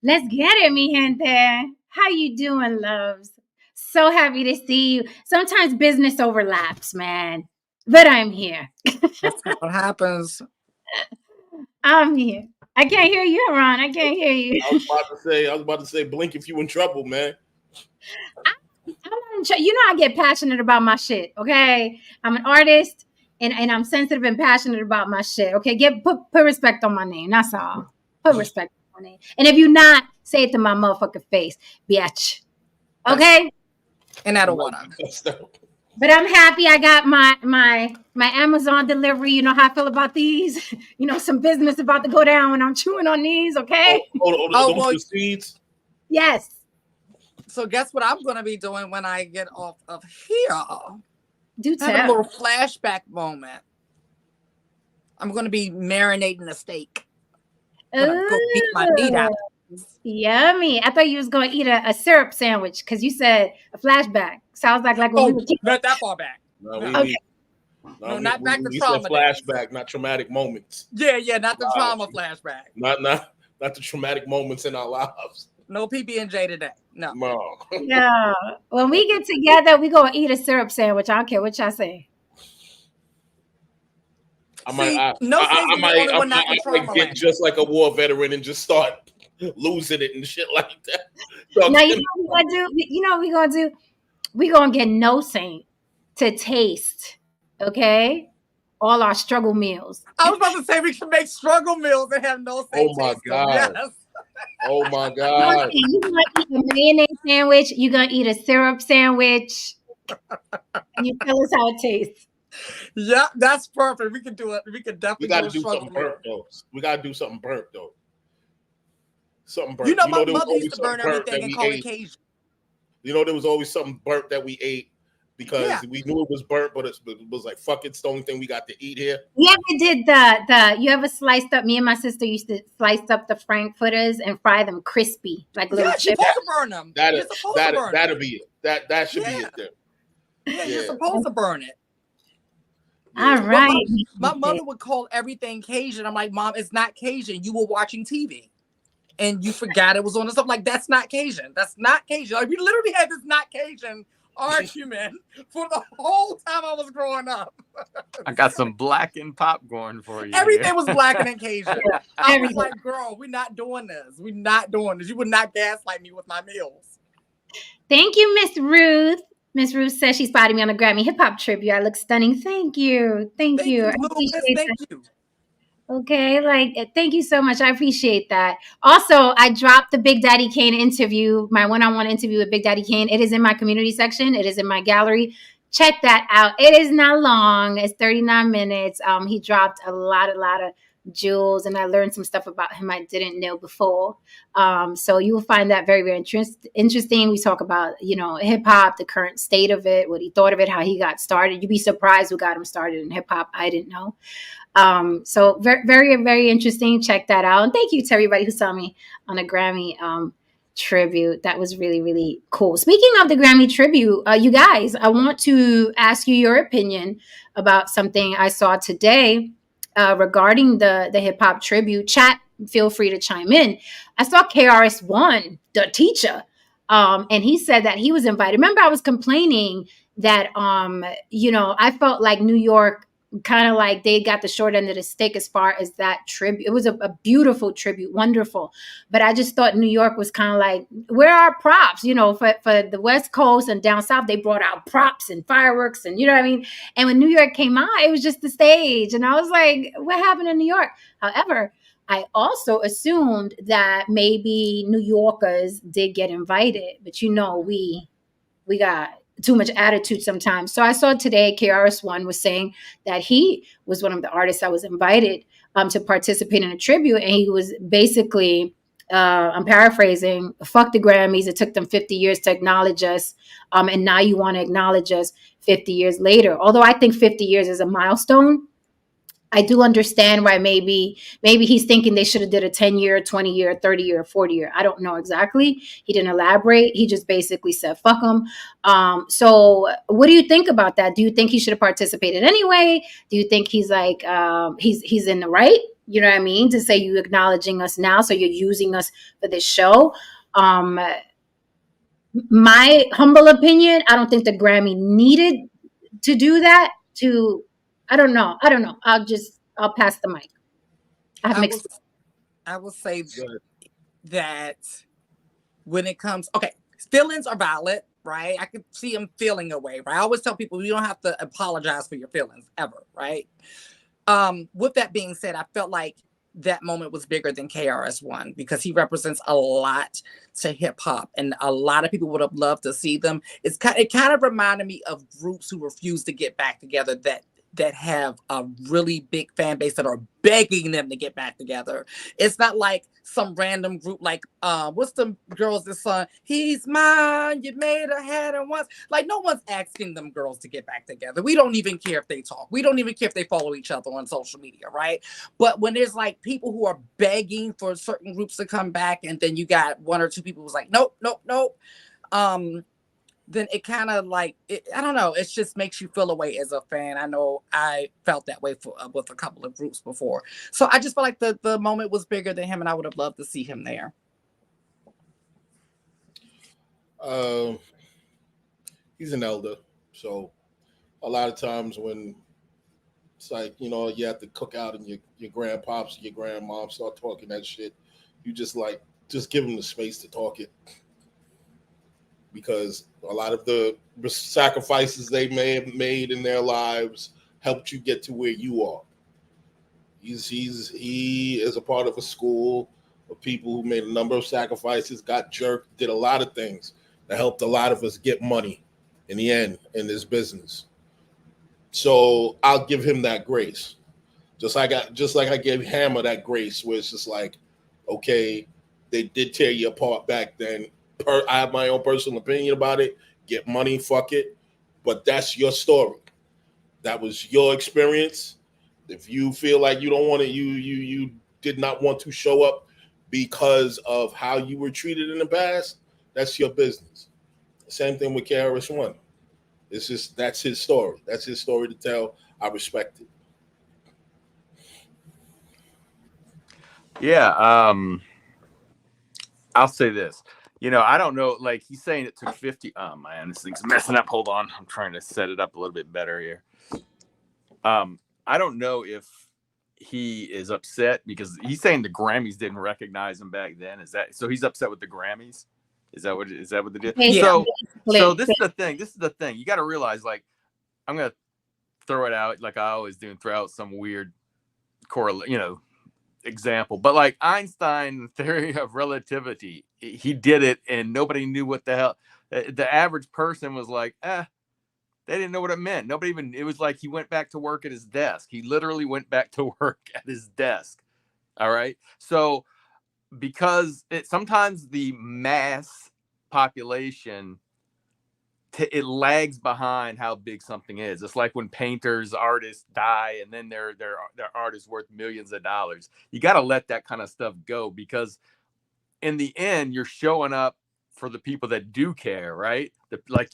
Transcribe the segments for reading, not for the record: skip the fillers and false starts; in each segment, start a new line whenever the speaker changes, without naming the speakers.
Let's get it, mi gente. How you doing, loves? So happy to see you. Sometimes business overlaps, man. But I'm here.
That's what happens.
I'm here. I can't hear you, Ron. I can't hear you.
I was about to say, blink if you in trouble, man.
I'm not you know I get passionate about my shit, okay? I'm an artist and I'm sensitive and passionate about my shit. Okay, put respect on my name. That's all. Put respect on my name. And if you're not, say it to my motherfucking face, bitch. Okay?
And out of water.
But I'm happy I got my Amazon delivery. You know how I feel about these. You know, some business about to go down when I'm chewing on these, okay?
Well, seeds.
Yes.
So guess what I'm going to be doing when I get off of here?
Do tell.
Have a little flashback moment. I'm going to be marinating a steak. I'm going to go beat my meat out.
Yummy. I thought you was going to eat a syrup sandwich because you said a flashback. Sounds like when we were kids.
Not that far back.
Not back to trauma. Flashback, not traumatic moments.
Yeah, not the trauma flashback.
Not the traumatic moments in our lives.
No PB&J today. No.
Yeah. When we get together, we gonna eat a syrup sandwich. I don't care what y'all say.
I might get just like a war veteran and just start losing it and shit like that. So
now you know what we're gonna do? We're gonna get No Saint to taste, okay? All our struggle meals.
I was about to say we can make struggle meals and have No Saint.
Oh my God. Yes. Oh my God.
You're gonna eat a mayonnaise sandwich, you're gonna eat a syrup sandwich. And you tell us how it tastes.
Yeah, that's perfect. We can do it. We can definitely.
We got to do something burnt though. We got to do something burnt though. Something burnt.
You know, my mother used to burn everything and call it Cajun.
You know, there was always something burnt that we ate because we knew it was burnt, but it was like, fuck, it's the only thing we got to eat here.
You ever did you ever sliced up? Me and my sister used to slice up the frankfurters and fry them crispy, like little chips.
You're supposed to burn them.
That'll be it. That should be it there.
Yeah, you're supposed to burn it.
All right.
My mother would call everything Cajun. I'm like, Mom, it's not Cajun. You were watching TV and you forgot it was on. And stuff like, that's not Cajun. That's not Cajun. Like, we literally had this not Cajun argument for the whole time I was growing up.
I got some blackened popcorn for you.
Everything was blackened and Cajun. I was like, girl, we're not doing this. We're not doing this. You would not gaslight me with my meals.
Thank you, Miss Ruth. Miss Ruth says she spotted me on the Grammy Hip Hop tribute. I look stunning. Thank you. Thank you. Okay, thank you so much. I appreciate that. Also, I dropped the Big Daddy Kane interview, my one-on-one interview with Big Daddy Kane. It is in my community section. It is in my gallery. Check that out. It is not long. It's 39 minutes. He dropped a lot of jewels, and I learned some stuff about him I didn't know before. So you will find that very, very interesting. We talk about, hip hop, the current state of it, what he thought of it, how he got started. You'd be surprised who got him started in hip hop. I didn't know. So very, very, very interesting. Check that out. And thank you to everybody who saw me on a Grammy tribute. That was really, really cool. Speaking of the Grammy tribute, you guys, I want to ask you your opinion about something I saw today. Regarding the hip hop tribute. Chat, feel free to chime in. I saw KRS-One, the teacher, and he said that he was invited. Remember, I was complaining that I felt like New York kind of like they got the short end of the stick as far as that tribute. It was a beautiful tribute, wonderful. But I just thought New York was kind of like, where are props? For the West Coast and down south, they brought out props and fireworks and you know what I mean? And when New York came out, it was just the stage. And I was like, what happened in New York? However, I also assumed that maybe New Yorkers did get invited, but we got too much attitude sometimes. So I saw today KRS-One was saying that he was one of the artists that was invited to participate in a tribute. And he was basically, I'm paraphrasing, fuck the Grammys. It took them 50 years to acknowledge us. And now you want to acknowledge us 50 years later. Although I think 50 years is a milestone. I do understand why maybe he's thinking they should have did a 10-year, 20-year, 30-year, 40-year. I don't know exactly. He didn't elaborate. He just basically said fuck him. So what do you think about that? Do you think he should have participated anyway? Do you think he's like he's in the right? You know what I mean? To say you acknowledging us now, so you're using us for this show. My humble opinion, I don't think the Grammy needed to do that. I don't know. I'll pass the mic. I have mixed.
I will say that when it comes, okay, feelings are valid, right? I could see him feeling a way, right? I always tell people you don't have to apologize for your feelings ever, right? With that being said, I felt like that moment was bigger than KRS-One because he represents a lot to hip hop, and a lot of people would have loved to see them. It kind of reminded me of groups who refuse to get back together that have a really big fan base that are begging them to get back together. It's not like some random group like what's the girls that song "He's Mine, You Made a Had Him Once." Like, no one's asking them girls to get back together. We don't even care if they talk. We don't even care if they follow each other on social media, right? But when there's like people who are begging for certain groups to come back, and then you got one or two people who's like, nope, then it kind of like, I don't know, it just makes you feel a way as a fan. I know I felt that way with a couple of groups before. So I just feel like the moment was bigger than him, and I would have loved to see him there.
He's an elder. So a lot of times when it's like, you know, you have to cook out and your grandpops, your grandmom start talking that shit, you just give them the space to talk it. Because a lot of the sacrifices they may have made in their lives helped you get to where you are. He is a part of a school of people who made a number of sacrifices, got jerked, did a lot of things that helped a lot of us get money in the end in this business. So I'll give him that grace. Just like I gave Hammer that grace, where it's just like, okay, they did tear you apart back then. I have my own personal opinion about it. Get money, fuck it. But that's your story. That was your experience. If you feel like you don't want to, you did not want to show up because of how you were treated in the past, that's your business. Same thing with KRS-One. That's his story. That's his story to tell. I respect it.
Yeah. I'll say this. You know, I don't know. Like, he's saying it took 50. Oh man, this thing's messing up. Hold on, I'm trying to set it up a little bit better here. I don't know if he is upset because he's saying the Grammys didn't recognize him back then. Is that so? He's upset with the Grammys. Is that what they did?
Yeah.
So this is the thing. You got to realize, like, I'm gonna throw it out like I always do and throw out some weird example. But like Einstein theory of relativity, he did it and nobody knew what the hell. The average person was like, they didn't know what it meant. It was like he went back to work at his desk. He literally went back to work at his desk. All right. So because sometimes the mass population, it lags behind how big something is. It's like when artists die and then their art is worth millions of dollars. You got to let that kind of stuff go, because in the end, you're showing up for the people that do care, right? Like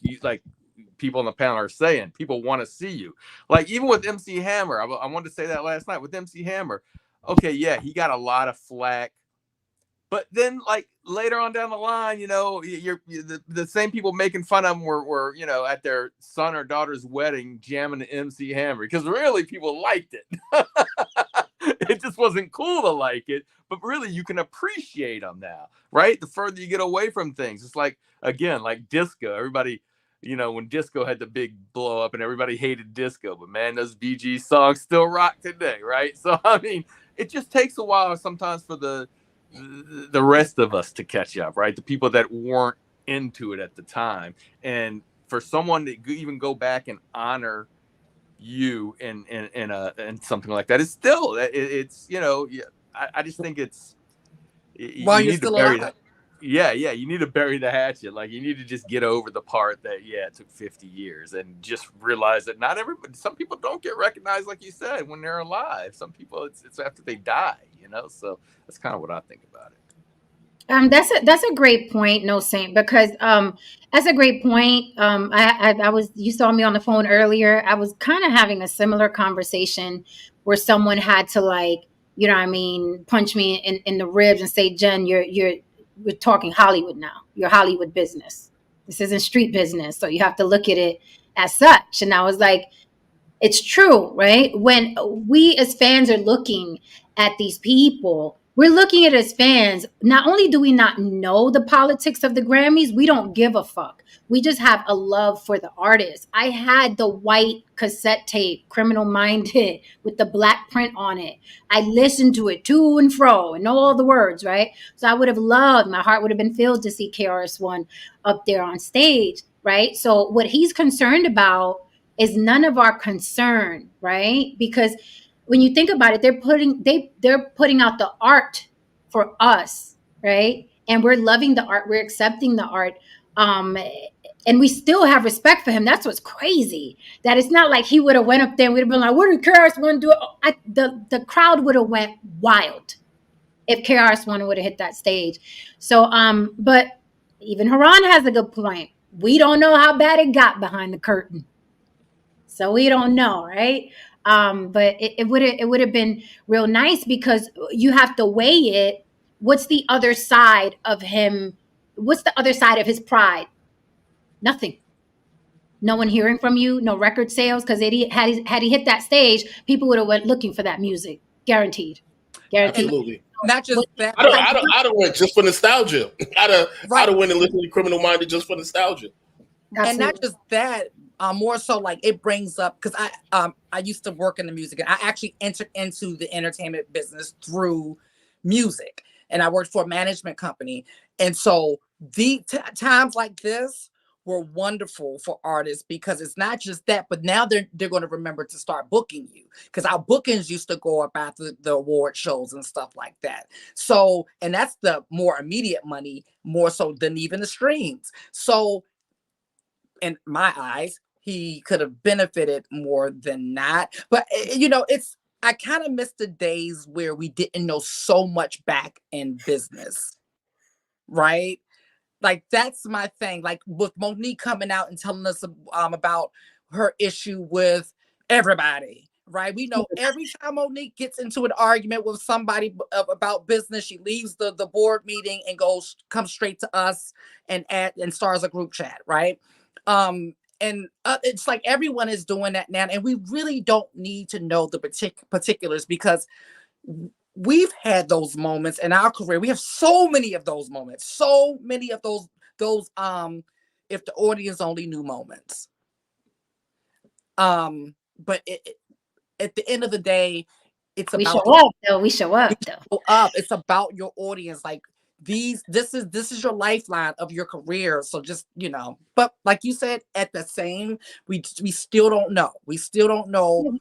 people on the panel are saying, people want to see you. Like even with MC Hammer, I wanted to say that last night with MC Hammer. Okay, yeah, he got a lot of flack. But then, like later on down the line, the same people making fun of him were at their son or daughter's wedding jamming the MC Hammer, because really people liked it. It just wasn't cool to like it, but really you can appreciate them now, right? The further you get away from things, it's like again, like disco. Everybody, when disco had the big blow up and everybody hated disco, but man, those Bee Gees songs still rock today, right? So I mean, it just takes a while sometimes for the rest of us to catch up, right? The people that weren't into it at the time, and for someone to even go back and honor you in something like that is still, it's I just think it's
while you're still alive.
Yeah, you need to bury the hatchet. Like, you need to just get over the part that, yeah, it took 50 years, and just realize that not everybody, some people don't get recognized, like you said, when they're alive. Some people, it's after they die, you know? So that's kind of what I think about it.
That's a great point, no Saint, because that's a great point. I was, you saw me on the phone earlier. I was kind of having a similar conversation where someone had to, like, you know what I mean, punch me in the ribs and say, Jen, we're talking Hollywood now. You're Hollywood business. This isn't street business. So you have to look at it as such. And I was like, it's true, right? When we as fans are looking at these people, we're looking at as fans. Not only do we not know the politics of the Grammys, we don't give a fuck. We just have a love for the artist. I had the white cassette tape, Criminal Minded, with the black print on it. I listened to it to and fro and know all the words, right? So I would have loved, my heart would have been filled to see KRS-One up there on stage, right? So what he's concerned about is none of our concern, right? Because when you think about it, they're putting out the art for us, right? And we're loving the art, we're accepting the art, and we still have respect for him. That's what's crazy. That it's not like he would have went up there and we'd have been like, "What did KRS-One do?" The crowd would have went wild if KRS-One would have hit that stage. So, but even Haran has a good point. We don't know how bad it got behind the curtain. So we don't know, right? But it would have been real nice, because you have to weigh it. What's the other side of him? What's the other side of his pride? Nothing. No one hearing from you. No record sales, because had he hit that stage, people would have went looking for that music. Guaranteed.
Absolutely.
Not just that.
I'd have went just for nostalgia. I'd have went and listened to Criminal Minded just for nostalgia.
Absolutely. And not just that. More so, like, it brings up, because I used to work in the music, and I actually entered into the entertainment business through music, and I worked for a management company. And so the times like this were wonderful for artists, because it's not just that, but now they're going to remember to start booking you, because our bookings used to go up after the award shows and stuff like that. So, and that's the more immediate money, more so than even the streams. So in my eyes, he could have benefited more than not. But, you know, I kind of miss the days where we didn't know so much back in business, right? Like, that's my thing. Like, with Monique coming out and telling us about her issue with everybody, right? We know every time Monique gets into an argument with somebody about business, she leaves the board meeting and comes straight to us and starts a group chat, right? And it's like everyone is doing that now, and we really don't need to know the particulars, because we've had those moments in our career. We have so many of those moments, so many of those if the audience only knew moments. But at the end of the day, it's
we
about
we show up though.
It's about your audience. Like, this is your lifeline of your career. So just, you know, but like you said, at the same, we still don't know. We still don't know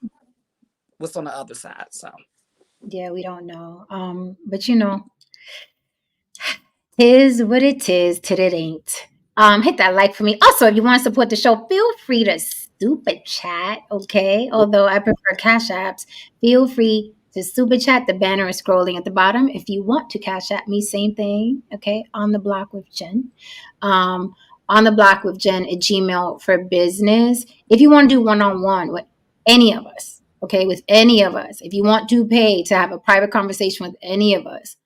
what's on the other side. So
yeah, we don't know. But you know, tis what it is, till it ain't. Hit that like for me. Also, if you want to support the show, feel free to super chat. Okay, although I prefer Cash Apps, feel free to super chat. The banner is scrolling at the bottom. If you want to Cash App me, same thing. Okay, on the block with Jen. On the block with Jen at Gmail for business. If you want to do one-on-one with any of us, okay, with any of us. If you want to pay to have a private conversation with any of us,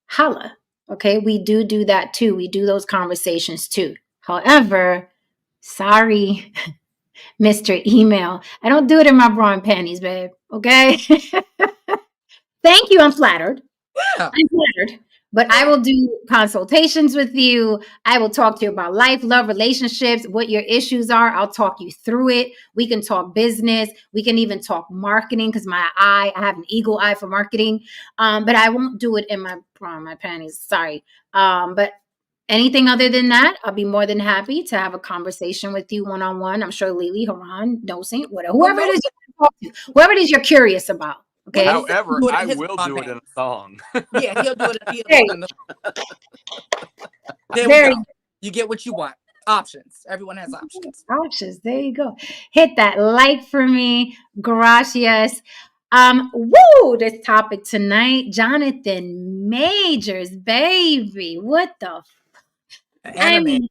holla. Okay, we do that too. We do those conversations too. However, sorry, Mr. Email. I don't do it in my bra and panties, babe. Okay. Thank you. I'm flattered.
yeah.
I'm flattered. But I will do consultations with you. I will talk to you about life, love, relationships, what your issues are. I'll talk you through it. We can talk business. We can even talk marketing, because I have an eagle eye for marketing. But I won't do it in my bra and my panties. Sorry. But anything other than that, I'll be more than happy to have a conversation with you one-on-one. I'm sure Lily, Haran, No Saint, whatever, whoever it is you're curious about. Okay.
However,
Do it in
I
his
will do it in a song.
Yeah, he'll do it.
There
There we
Very
go. You get what you want. Options. Everyone has options.
options. There you go. Hit that like for me. Gracias. This topic tonight, Jonathan Majors, baby. What the I
Anime.
mean,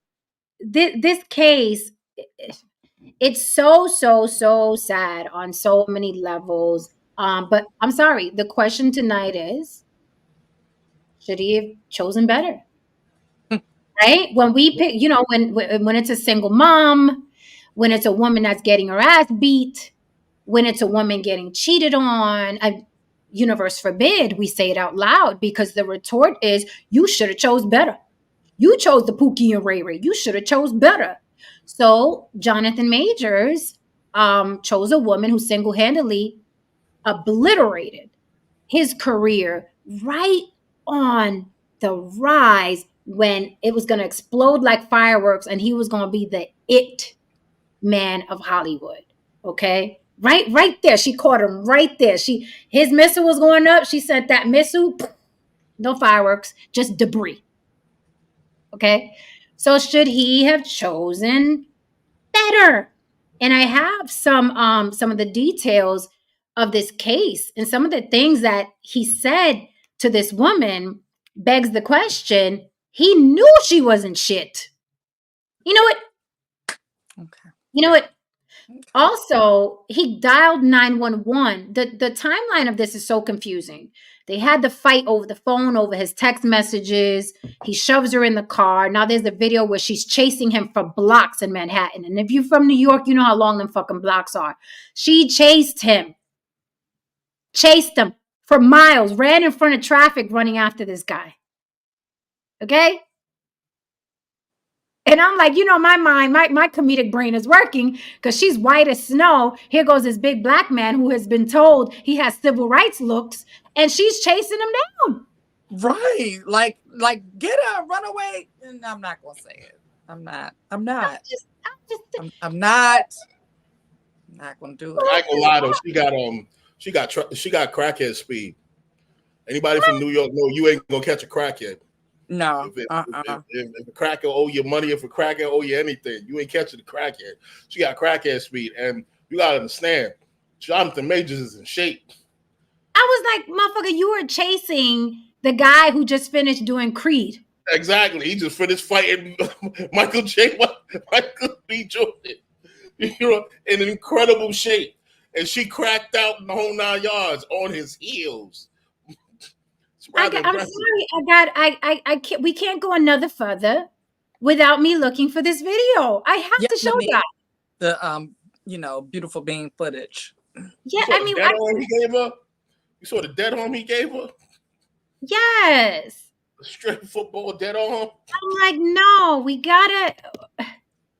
this case, it's so sad on so many levels. But I'm sorry. The question tonight is, should he have chosen better? Right? When we pick, when it's a single mom, when it's a woman that's getting her ass beat, when it's a woman getting cheated on, universe forbid we say it out loud, because the retort is, you should have chose better. You chose the Pookie and Ray Ray. You should have chose better. So Jonathan Majors chose a woman who single-handedly obliterated his career right on the rise when it was going to explode like fireworks and he was going to be the it man of Hollywood. Okay. Right there. She caught him right there. His missile was going up. She sent that missile. No fireworks, just debris. Okay. So should he have chosen better? And I have some of the details of this case, and some of the things that he said to this woman begs the question. He knew she wasn't shit. You know what?
Okay.
You know what? Also, he dialed 911. The timeline of this is so confusing. They had the fight over the phone, over his text messages. He shoves her in the car. Now there's a video where she's chasing him for blocks in Manhattan. And if you're from New York, you know how long them fucking blocks are. She chased him for miles, ran in front of traffic running after this guy. Okay? And I'm like, my mind, my comedic brain is working because she's white as snow. Here goes this big black man who has been told he has civil rights looks, and she's chasing him down.
Right. Like get her, run away. And I'm not gonna say it. I'm not gonna do it.
I ain't gonna lie though, she got crackhead speed. Anybody from New York know you ain't gonna catch a crackhead.
No.
If a cracker owe you money, if a cracker owe you anything, you ain't catching the crackhead. She got crackhead speed, and you gotta understand, Jonathan Majors is in shape.
I was like, motherfucker, you were chasing the guy who just finished doing Creed.
Exactly. He just finished fighting Michael B. Jordan. In incredible shape. And she cracked out in the whole 9 yards on his heels.
I'm sorry. I can't. We can't go another further without me looking for this video. I have to show that
the beautiful being footage.
Yeah,
he gave her. You saw the dead arm he gave her.
Yes.
A straight football dead arm.
I'm like, no, we gotta.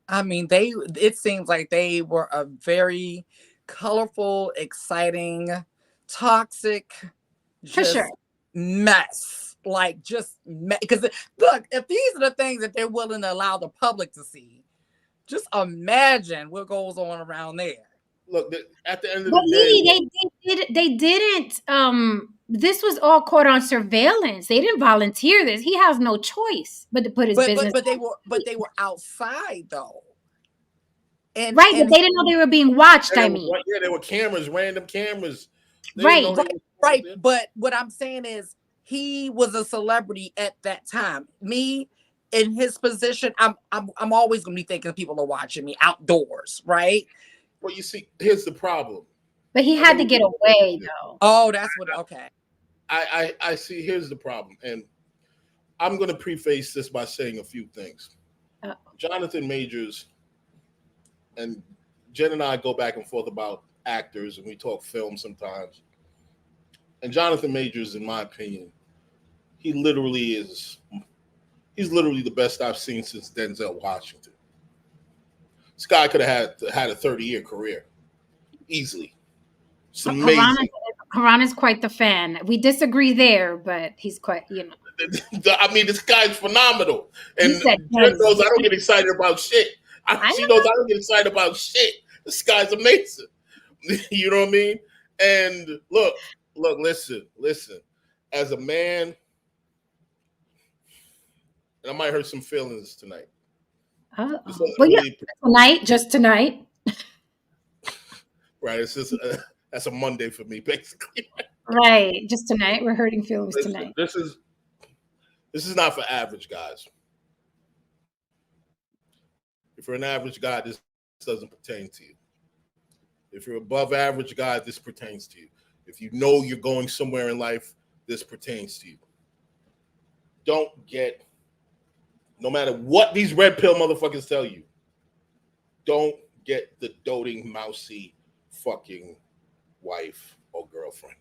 I mean, it seems like they were a very colorful, exciting, toxic, mess. Like, because look, if these are the things that they're willing to allow the public to see, just imagine what goes on around there.
Look, at the end of the
day, they didn't. This was all caught on surveillance. They didn't volunteer this. He has no choice but to put his business.
But they were outside though.
But they didn't know they were being watched.
There were cameras, random cameras.
Right.
But what I'm saying is, he was a celebrity at that time. Me, in his position, I'm always gonna be thinking people are watching me outdoors, right?
Well, you see, here's the problem.
But he had to get away, though.
Oh, that's what. Okay.
I see. Here's the problem, and I'm going to preface this by saying a few things. Jonathan Majors and Jen and I go back and forth about actors, and we talk film sometimes. And Jonathan Majors, in my opinion, he's literally the best I've seen since Denzel Washington. This guy could have had a 30-year career easily. It's amazing.
Haran is quite the fan. We disagree there, but he's quite,
I mean, this guy's phenomenal. And Jen knows I don't get excited about shit. She knows I don't get excited about shit. This guy's amazing. You know what I mean? And look, look, listen. As a man, and I might hurt some feelings tonight.
Well, yeah, tonight, just tonight.
Right. It's just that's a Monday for me, basically.
Right, just tonight. We're hurting feelings tonight.
This is not for average guys. If you're an average guy, this doesn't pertain to you. If you're above average guy, this pertains to you. If you know you're going somewhere in life, this pertains to you. Don't get, no matter what these red pill motherfuckers tell you, don't get the doting, mousy fucking wife or girlfriend.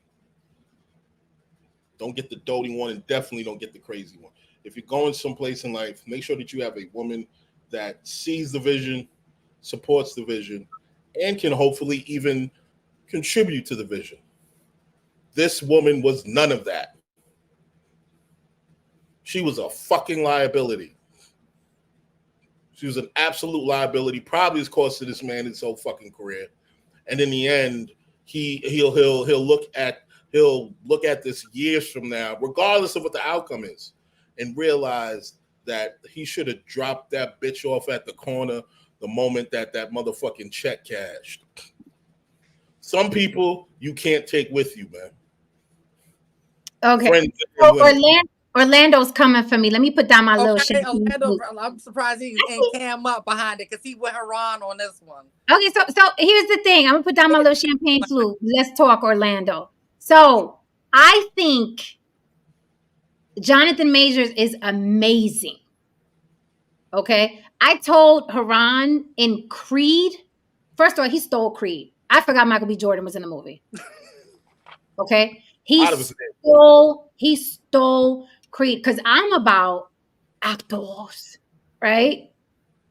Don't get the doting one, and definitely don't get the crazy one. If you're going someplace in life, make sure that you have a woman that sees the vision, supports the vision, and can hopefully even contribute to the vision. This woman was none of that. She was a fucking liability. She was an absolute liability, probably has cost this man his whole fucking career. And in the end, he'll look at this years from now, regardless of what the outcome is, and realize that he should have dropped that bitch off at the corner the moment that motherfucking check cashed. Some people you can't take with you, man.
Okay. So Orlando's coming for me. Let me put down my little shit.
Orlando, I'm surprised he ain't Cam up behind it because he went Haran on this one.
Okay, so here's the thing. I'm gonna put down my little champagne flute. Let's talk Orlando. So I think Jonathan Majors is amazing. Okay. I told Haran in Creed, first of all, he stole Creed. I forgot Michael B. Jordan was in the movie. Okay. He stole Creed because I'm about actors, right?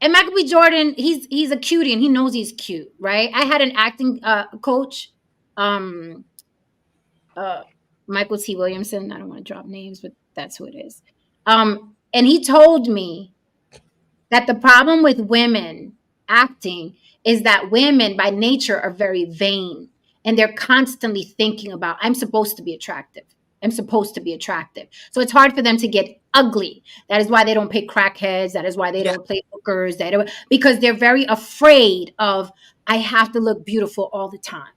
And Michael B. Jordan, he's a cutie and he knows he's cute, right? I had an acting coach, Michael T. Williamson. I don't want to drop names, but that's who it is. And he told me that the problem with women acting is that women by nature are very vain and they're constantly thinking about, I'm supposed to be attractive. I'm supposed to be attractive. So it's hard for them to get ugly. That is why they don't pay crackheads. That is why they don't play hookers. Because they're very afraid of, I have to look beautiful all the time.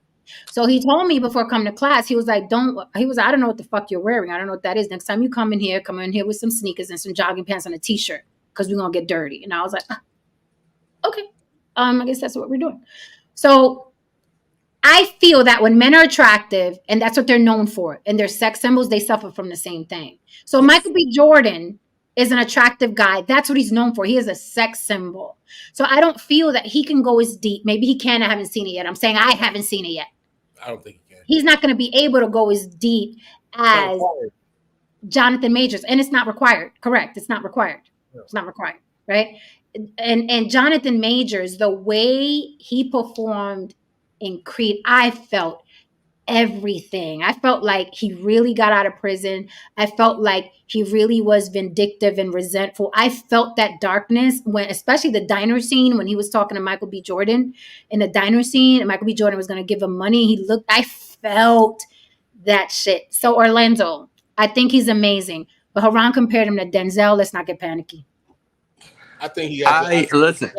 So he told me before coming to class, he was like, I don't know what the fuck you're wearing. I don't know what that is. Next time you come in here with some sneakers and some jogging pants and a t-shirt because we're going to get dirty. And I was like, okay. I guess that's what we're doing. So I feel that when men are attractive, and that's what they're known for, and they're sex symbols, they suffer from the same thing. So Michael B. Jordan is an attractive guy. That's what he's known for. He is a sex symbol. So I don't feel that he can go as deep. Maybe he can. I haven't seen it yet. I'm saying I haven't seen it yet.
I don't think he can.
He's not going to be able to go as deep as Jonathan Majors. And it's not required. Correct. It's not required. It's not required. Right. And Jonathan Majors, the way he performed in Creed, I felt everything. I felt like he really got out of prison. I felt like he really was vindictive and resentful. I felt that darkness when, especially the diner scene, when he was talking to Michael B. Jordan in the diner scene, and Michael B. Jordan was going to give him money. I felt that shit. So Orlando, I think he's amazing. But Haran compared him to Denzel. Let's not get panicky.
I think he has.
Listen.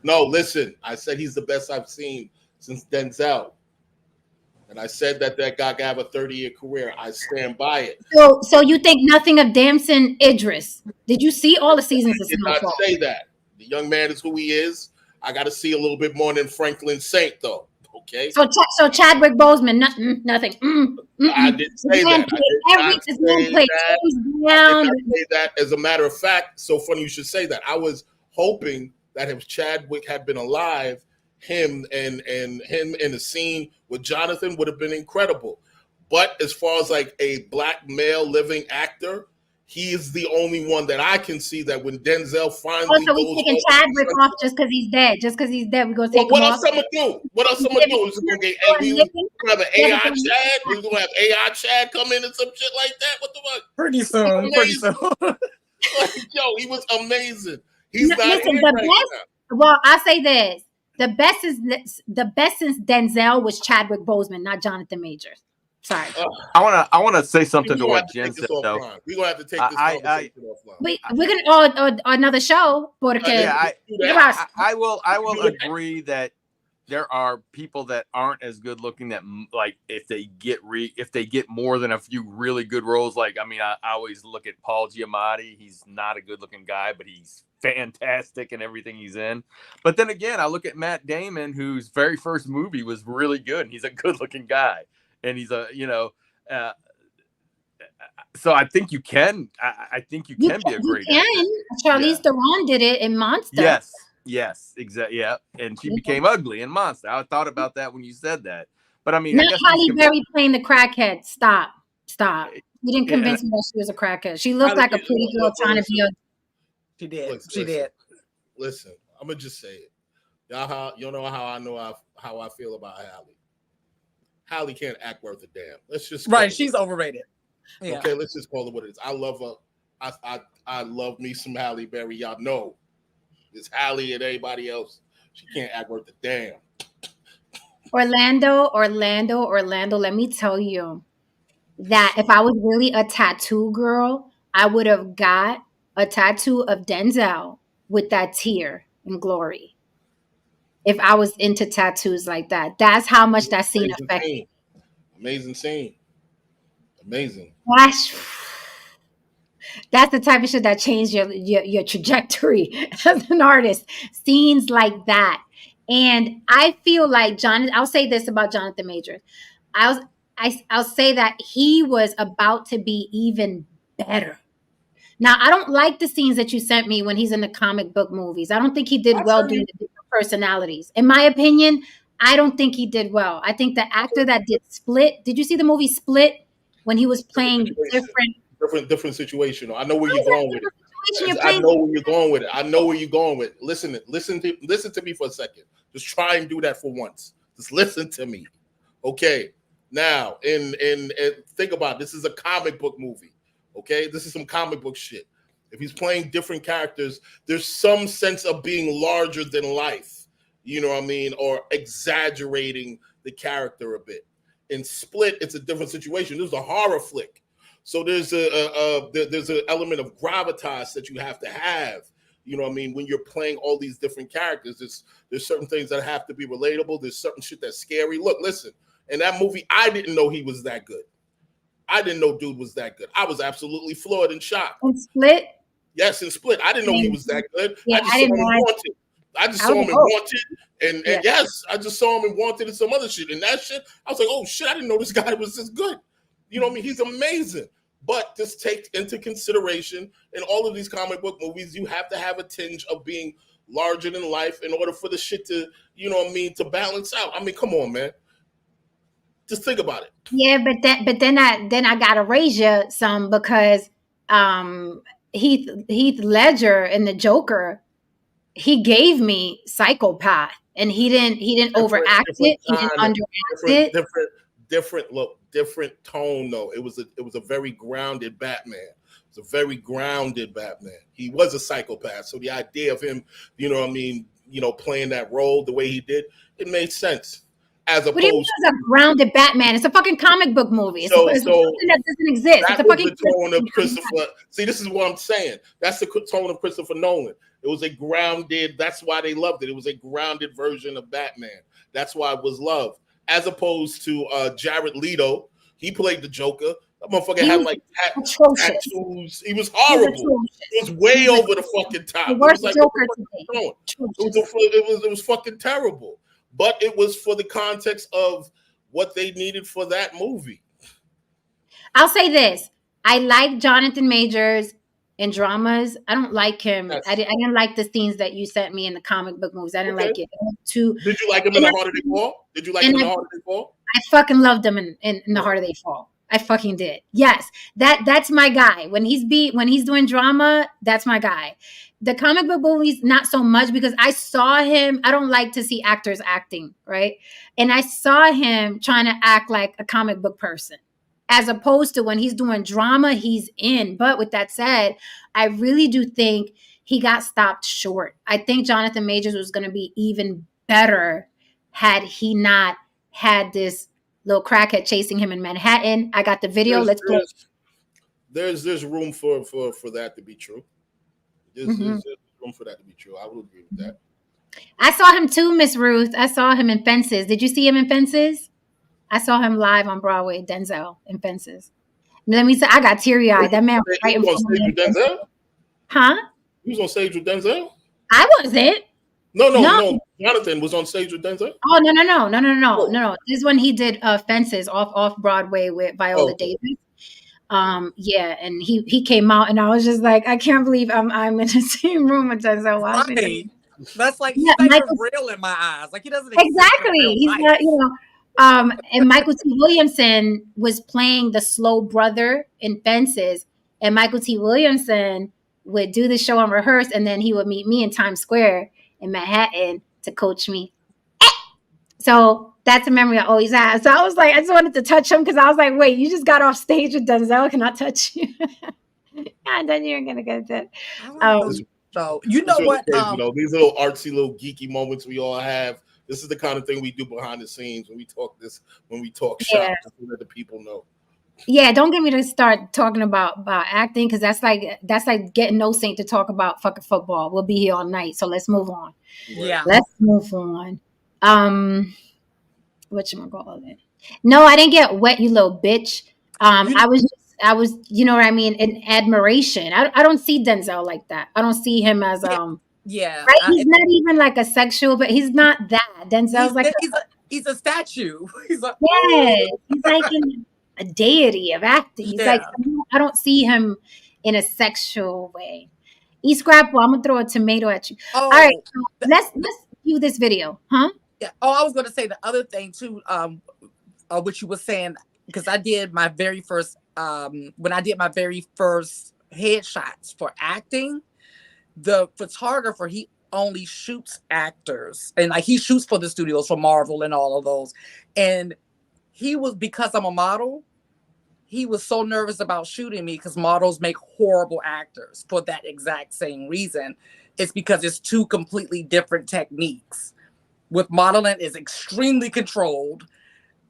Listen. I said he's the best I've seen since Denzel. And I said that guy could have a 30-year career. I stand by it.
So you think nothing of Damson Idris? Did you see all the seasons of Snowfall?
I did not say that. The young man is who he is. I got to see a little bit more than Franklin Saint, though. Okay.
So Chadwick Boseman, nothing.
I didn't say that. I did not say that. As a matter of fact, so funny you should say that. I was hoping that if Chadwick had been alive, him in the scene with Jonathan would have been incredible. But as far as like a black male living actor, he is the only one that I can see that when Denzel finally
so we're taking Chadwick off just because he's dead. Just because he's dead, we're gonna take him off.
What else I'm gonna do? What else I'm gonna do? Is we're gonna have an AI Chad? We're gonna have AI Chad come in and some shit like that? What the fuck?
Pretty soon.
Yo, he was amazing. He's not
listen,
here
the
right
best.
now.
Well, I'll say this: the best since Denzel was Chadwick Boseman, not Jonathan Majors. Sorry.
I wanna say something to
We're gonna have
what
to
Jen
take this
said though.
offline. We're gonna have to take this
I
conversation offline.
We're gonna another show porque
yeah,
Let's do that.
I will agree that there are people that aren't as good looking that like if they get more than a few really good roles. Like I mean, I always look at Paul Giamatti. He's not a good looking guy, but he's fantastic in everything he's in. But then again, I look at Matt Damon, whose very first movie was really good. And he's a good looking guy, and he's a Uh, so I think you can. I think you can be a great actor.
Charlize Theron did it in Monster.
Yes, exactly. Yeah, and she became ugly in Monster. I thought about that when you said that. But I mean,
Not
I guess
Halle Berry playing the crackhead. Stop. You didn't convince me that she was a crackhead. She looked like a pretty girl trying to be a.
She did.
She did. Listen, I'm gonna just say it. You know how I feel about Halle. Halle can't act worth a damn. Let's just
she's overrated.
Yeah. Okay, let's just call it what it is. I love her. I love me some Halle Berry. Y'all know it's Halle and everybody else. She can't act worth a damn.
Orlando. Let me tell you that if I was really a tattoo girl, I would have got a tattoo of Denzel with that tear in Glory. If I was into tattoos like that, that's how much that scene affected me.
Amazing scene. Amazing.
That's the type of shit that changed your trajectory as an artist. Scenes like that. And I feel like I'll say this about Jonathan Majors. I'll say that he was about to be even better. Now, I don't like the scenes that you sent me when he's in the comic book movies. I don't think he did well doing the different personalities. In my opinion, I don't think he did well. I think the actor that did Split, did you see the movie Split when he was playing
different situation? I know where you're going with it. I know where you're going with it. I know where you're going with it. Listen to me for a second. Just try and do that for once. Just listen to me. Okay. Now, in think about it. This is a comic book movie. Okay, this is some comic book shit. If he's playing different characters, there's some sense of being larger than life, you know what I mean, or exaggerating the character a bit. In Split, it's a different situation. This is a horror flick, so there's an element of gravitas that you have to have. You know what I mean? When you're playing all these different characters, there's certain things that have to be relatable. There's certain shit that's scary. Look, listen, in that movie, I didn't know he was that good. I didn't know dude was that good. I was absolutely floored and shocked.
In Split?
Yes, in Split. I didn't know he was that good.
Yeah,
I just saw him in Wanted. I just saw him in Wanted. And yes, I just saw him in Wanted and some other shit. And that shit, I was like, oh shit, I didn't know this guy was this good. You know what I mean? He's amazing. But just take into consideration, in all of these comic book movies, you have to have a tinge of being larger than life in order for the shit to, you know what I mean, to balance out. I mean, come on, man. Just think about it.
Yeah, but then I gotta raise you some because Heath Ledger in the Joker, he gave me psychopath, and he didn't overact it, he didn't underact it.
Different look, different tone though. It was a very grounded Batman. It was a very grounded Batman. He was a psychopath, so the idea of him, you know what I mean, you know, playing that role the way he did, it made sense. As opposed
to a grounded Batman, it's a fucking comic book movie. It's something that doesn't exist. It's a fucking
tone of Christopher. See, this is what I'm saying. That's the tone of Christopher Nolan. It was a grounded. That's why they loved it. It was a grounded version of Batman. That's why it was loved, as opposed to Jared Leto. He played the Joker. That motherfucker had like tattoos. He was horrible. It was way over the fucking top.
The worst Joker
it was fucking terrible. But it was for the context of what they needed for that movie.
I'll say this. I like Jonathan Majors in dramas. I don't like him. Yes. I didn't like the scenes that you sent me in the comic book movies. I didn't like it.
Did you like him in The Harder They Fall? Did you like him in The Harder They Fall?
I fucking loved him in The Harder They Fall. I fucking did. Yes. That's my guy. When he's doing drama, that's my guy. The comic book movies, not so much, because I saw him. I don't like to see actors acting, right? And I saw him trying to act like a comic book person, as opposed to when he's doing drama, he's in. But with that said, I really do think he got stopped short. I think Jonathan Majors was going to be even better had he not had this little crackhead chasing him in Manhattan. I got the video.
There's
Let's play.
there's room for that to be true. There's room for that to be true. I would agree with that.
I saw him too, Miss Ruth. I saw him in Fences. Did you see him in Fences? I saw him live on Broadway, Denzel in Fences. Let me say, I got teary eyed. That man was right in
He was
front
on
of
stage
me.
with Denzel?
Huh?
He was on stage with Denzel?
I wasn't.
No. Jonathan was on stage with Denzel?
Oh, no. This is when he did Fences off Broadway with Viola Davis. Yeah, and he came out, and I was just like, I can't believe I'm in the same room with Denzel Washington.
Right. That's like he's not even real in my eyes. Like he doesn't exist
exactly.
in real
He's
life.
not, and Michael T. Williamson was playing the slow brother in Fences, and Michael T. Williamson would do the show and rehearse, and then he would meet me in Times Square in Manhattan to coach me. So that's a memory I always have. So I was like, I just wanted to touch him because I was like, wait, you just got off stage with Denzel. Can I touch you? And then you're gonna get that.
So you know what?
Crazy, these little artsy, little geeky moments we all have. This is the kind of thing we do behind the scenes when we talk shop, so that the people know.
Yeah, don't get me to start talking about acting because that's like getting No Saint to talk about fucking football. We'll be here all night, so let's move on.
Yeah,
let's move on. Whatchamacallit? No, I didn't get wet, you little bitch. I was, you know what I mean, in admiration. I don't see Denzel like that. I don't see him as right. He's not even like a sexual, but he's not that. Denzel's
he's a statue. He's like
he's like a deity of acting. He's like, I don't see him in a sexual way. Scrapple, I'm gonna throw a tomato at you. All right, let's view this video, huh?
Yeah. Oh, I was gonna say the other thing too. What you were saying, because I did my very first when I did my very first headshots for acting, the photographer, he only shoots actors, and like he shoots for the studios for Marvel and all of those. And he was, because I'm a model, he was so nervous about shooting me because models make horrible actors for that exact same reason. It's because it's two completely different techniques. With modeling is extremely controlled.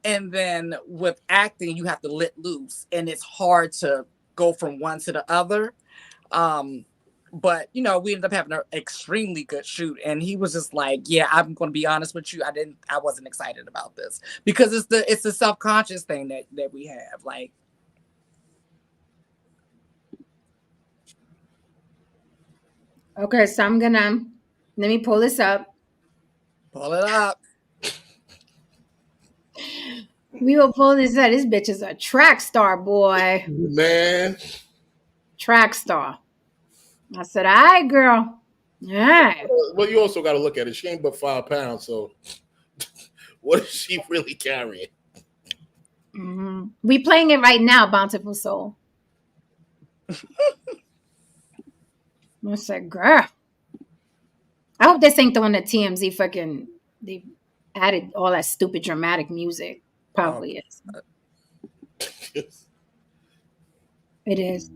And then with acting, you have to let loose. And it's hard to go from one to the other. But, we ended up having an extremely good shoot. And he was just like, yeah, I'm going to be honest with you. I wasn't excited about this. Because it's the self-conscious thing that we have. Like,
okay, so let me pull this up.
Pull it up.
We will pull this up. This bitch is a track star, boy.
Man.
Track star. I said, all right, girl. All right.
Well, you also got to look at it. She ain't but 5 pounds, so what is she really carrying?
Mm-hmm. We playing it right now, Bountiful Soul. I said, girl. I hope this ain't the one that TMZ they added all that stupid dramatic music. Probably is. It is.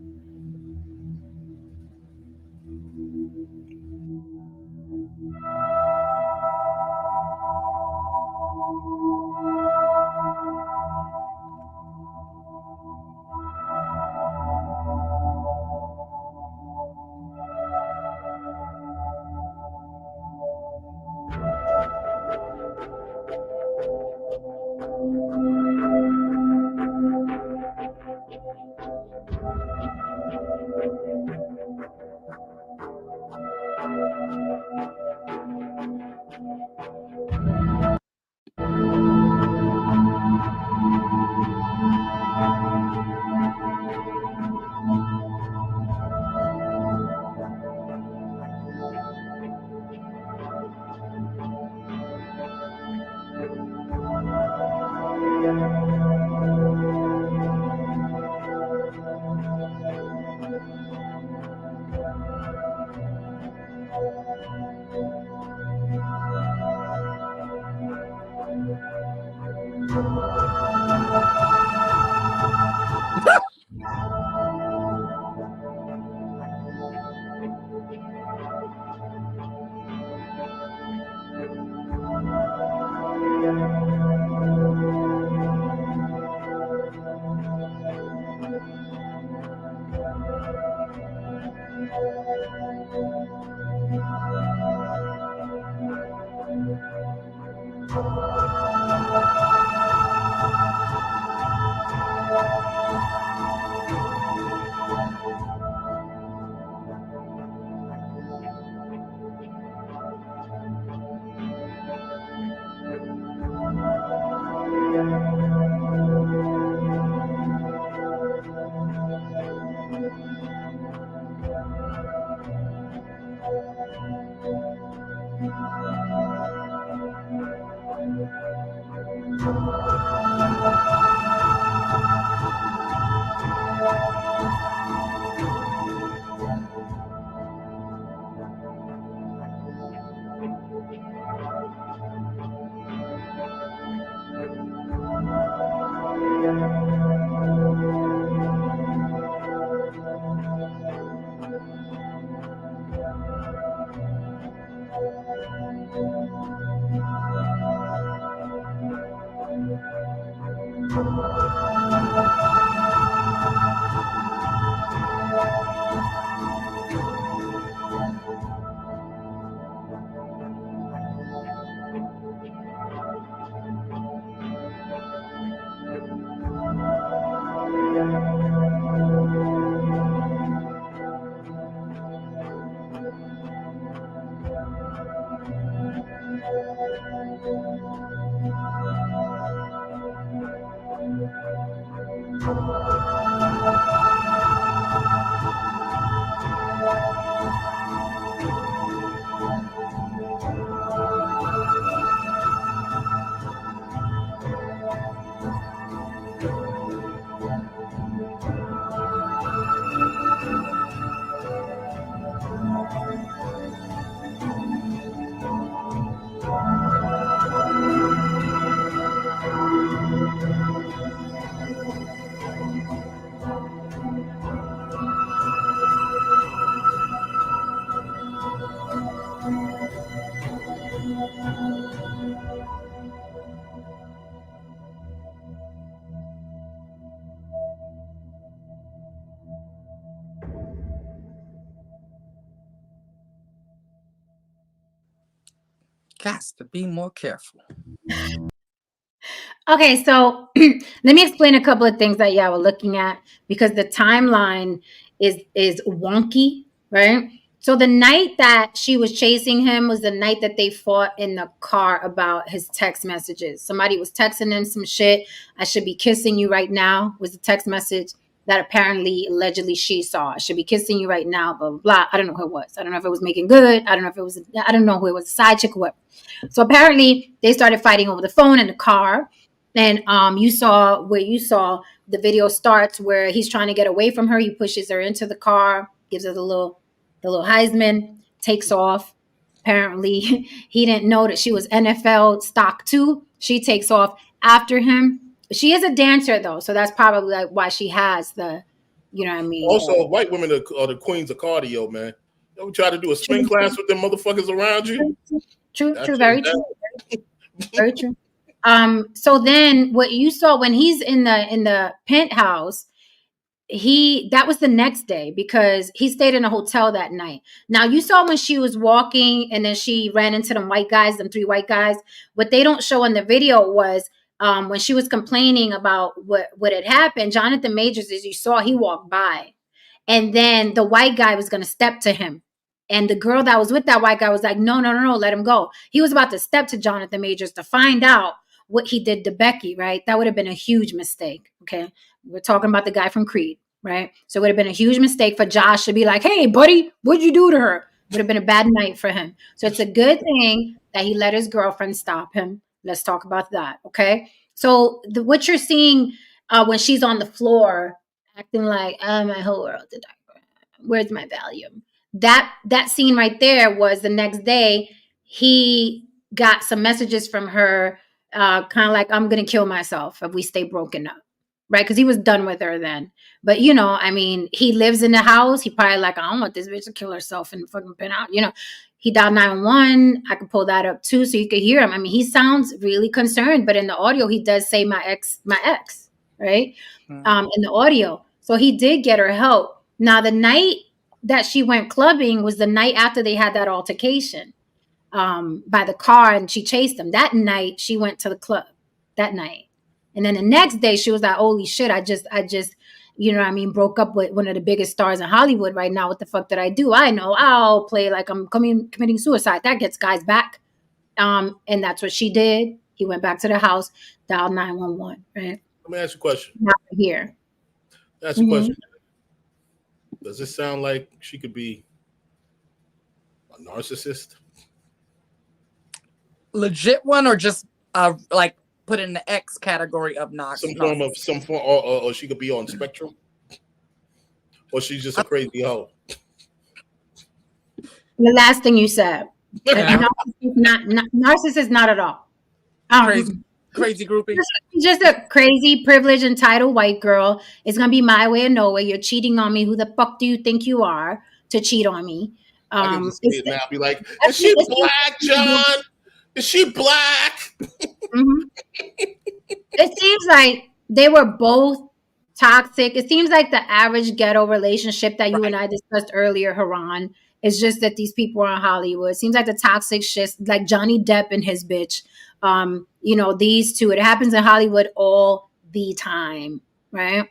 Got to be more careful.
Okay, so let me explain a couple of things that y'all were looking at because the timeline is wonky, right? So the night that she was chasing him was the night that they fought in the car about his text messages. Somebody was texting him some shit. I should be kissing you right now was the text message that apparently allegedly she saw. I should be kissing you right now, blah, blah, blah. I don't know who it was. I don't know if it was Making Good. I don't know if it was, I don't know who it was, a side chick or whatever. So apparently they started fighting over the phone in the car. And you saw the video starts where he's trying to get away from her. He pushes her into the car, gives her the little Heisman, takes off. Apparently, he didn't know that she was NFL stock too. She takes off after him. She is a dancer though, so that's probably like why she has the, you know what I mean.
Also, white women are the queens of cardio, man. You ever try to do a spin class with them motherfuckers around you?
True, very true. Very true. So then what you saw when he's in the penthouse, that was the next day because he stayed in a hotel that night. Now you saw when she was walking and then she ran into them three white guys. What they don't show in the video was when she was complaining about what had happened, Jonathan Majors, as you saw, he walked by. And then the white guy was going to step to him. And the girl that was with that white guy was like, no, let him go. He was about to step to Jonathan Majors to find out what he did to Becky, right? That would have been a huge mistake, okay? We're talking about the guy from Creed, right? So it would have been a huge mistake for Josh to be like, hey, buddy, what'd you do to her? Would have been a bad night for him. So it's a good thing that he let his girlfriend stop him. Let's talk about that, okay? So what you're seeing when she's on the floor acting like, my whole world did I, where's my Valium? That scene right there was the next day. He got some messages from her, kind of like, I'm gonna kill myself if we stay broken up, right? Because he was done with her then. But you know, I mean, he lives in the house. He probably like, I don't want this bitch to kill herself and fucking pin out. You know, he dialed 911. I could pull that up too, so you could hear him. I mean, he sounds really concerned, but in the audio, he does say my ex, right? In the audio. So he did get her help. Now, the night that she went clubbing was the night after they had that altercation by the car and she chased him. That night, she went to the club that night. And then the next day, she was like, holy shit, I just, you know what I mean, broke up with one of the biggest stars in Hollywood right now. What the fuck did I do? I know, I'll play like I'm committing suicide. That gets guys back. And that's what she did. He went back to the house, dialed 911, right?
Let me ask you a question.
Not here.
Ask a question. Does this sound like she could be a narcissist?
Legit one or just like put in the X category of
some form, or she could be on spectrum, or she's just a crazy hoe.
The last thing you said. Narcissist, not at all.
Crazy groupie.
Just a crazy, privileged, entitled white girl. It's gonna be my way or no way. You're cheating on me. Who the fuck do you think you are to cheat on me?
I can just see it now. Be like, is she black, John? Is she black?
Mm-hmm. It seems like they were both toxic. It seems like the average ghetto relationship that you and I discussed earlier, Haran, is just that these people are in Hollywood. It seems like the toxic shit, like Johnny Depp and his bitch. These two. It happens in Hollywood all the time, right?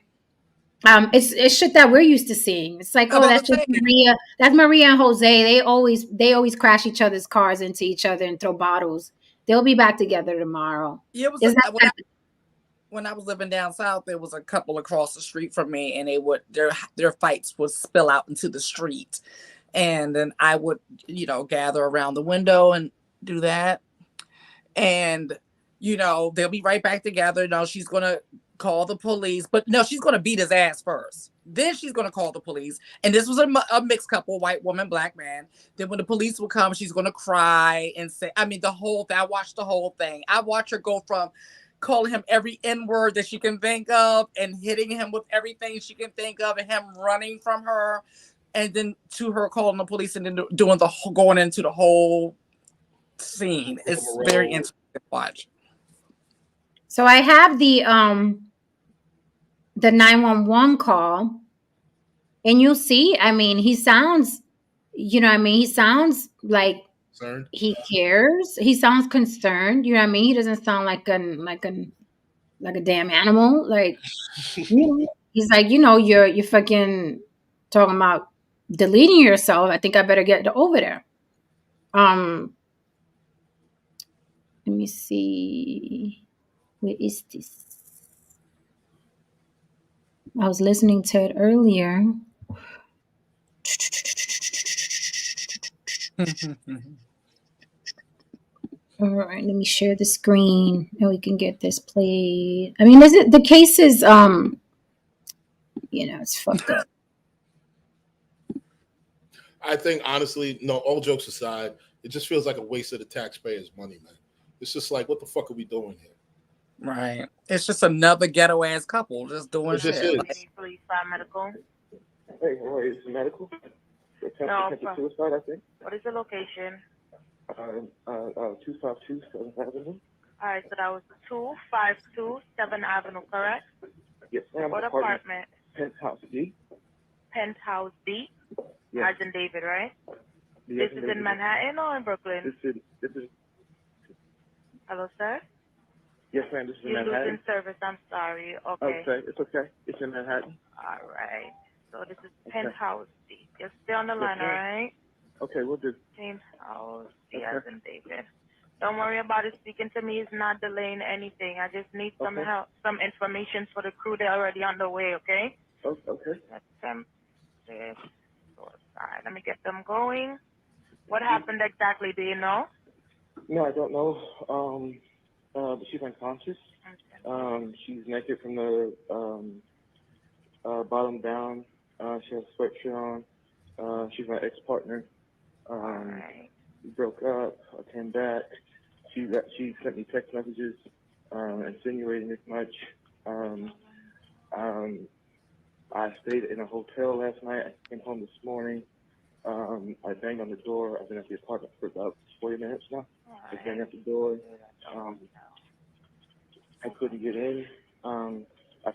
It's shit that we're used to seeing. It's like, that's just Maria. That's Maria and Jose. They always crash each other's cars into each other and throw bottles. They'll be back together tomorrow.
Yeah, when I was living down south, there was a couple across the street from me, and they would their fights would spill out into the street, and then I would gather around the window and do that, and they'll be right back together. No, she's gonna call the police, but no, she's gonna beat his ass first. Then she's gonna call the police, and this was a mixed couple, white woman, black man. Then when the police will come, she's gonna cry and say, the whole thing. I watched the whole thing. I watched her go from calling him every N-word that she can think of and hitting him with everything she can think of, and him running from her, and then to her calling the police and then going into the whole scene. It's very interesting to watch.
So I have the 911 call, and you'll see, he sounds, he sounds like concerned. He cares. He sounds concerned. He doesn't sound like a damn animal. Like, he's like, you're fucking talking about deleting yourself. I think I better get over there. Let me see. Where is this? I was listening to it earlier. All right, let me share the screen and we can get this played. The case is it's fucked up.
I think honestly, no, all jokes aside, it just feels like a waste of the taxpayers' money, man. It's just like, what the fuck are we doing here?
Right. It's just another ghetto ass couple just doing shit.
Police, medical.
Hey, is it medical?
No,
suicide, I think.
What is the location?
252 7th Avenue.
All right, so that was 252 7th Avenue, correct?
Yes, ma'am.
What apartment?
Penthouse D.
Penthouse D?
Yes.
As in David, right?
Yes,
this is in Manhattan or in Brooklyn?
This is.
Hello, sir?
Yes, ma'am, this is in Manhattan.
You're losing service, I'm sorry. Okay.
It's okay. It's in Manhattan.
All right. So this is Penthouse D. Just stay on the line, all right?
Okay, we'll do.
Penthouse D as in David. Don't worry about it. Speaking to me is not delaying anything. I just need some help, some information for the crew. They're already on the way, okay?
Okay.
Let them suicide. Let me get them going. What happened exactly? Do you know?
No, I don't know. But she's unconscious. She's naked from the bottom down. She has a sweatshirt on. She's my ex-partner. We broke up. I came back. She sent me text messages insinuating as much. I stayed in a hotel last night. I came home this morning. I banged on the door. I've been at the apartment for about 40 minutes now. I banged at the door. I couldn't get in. I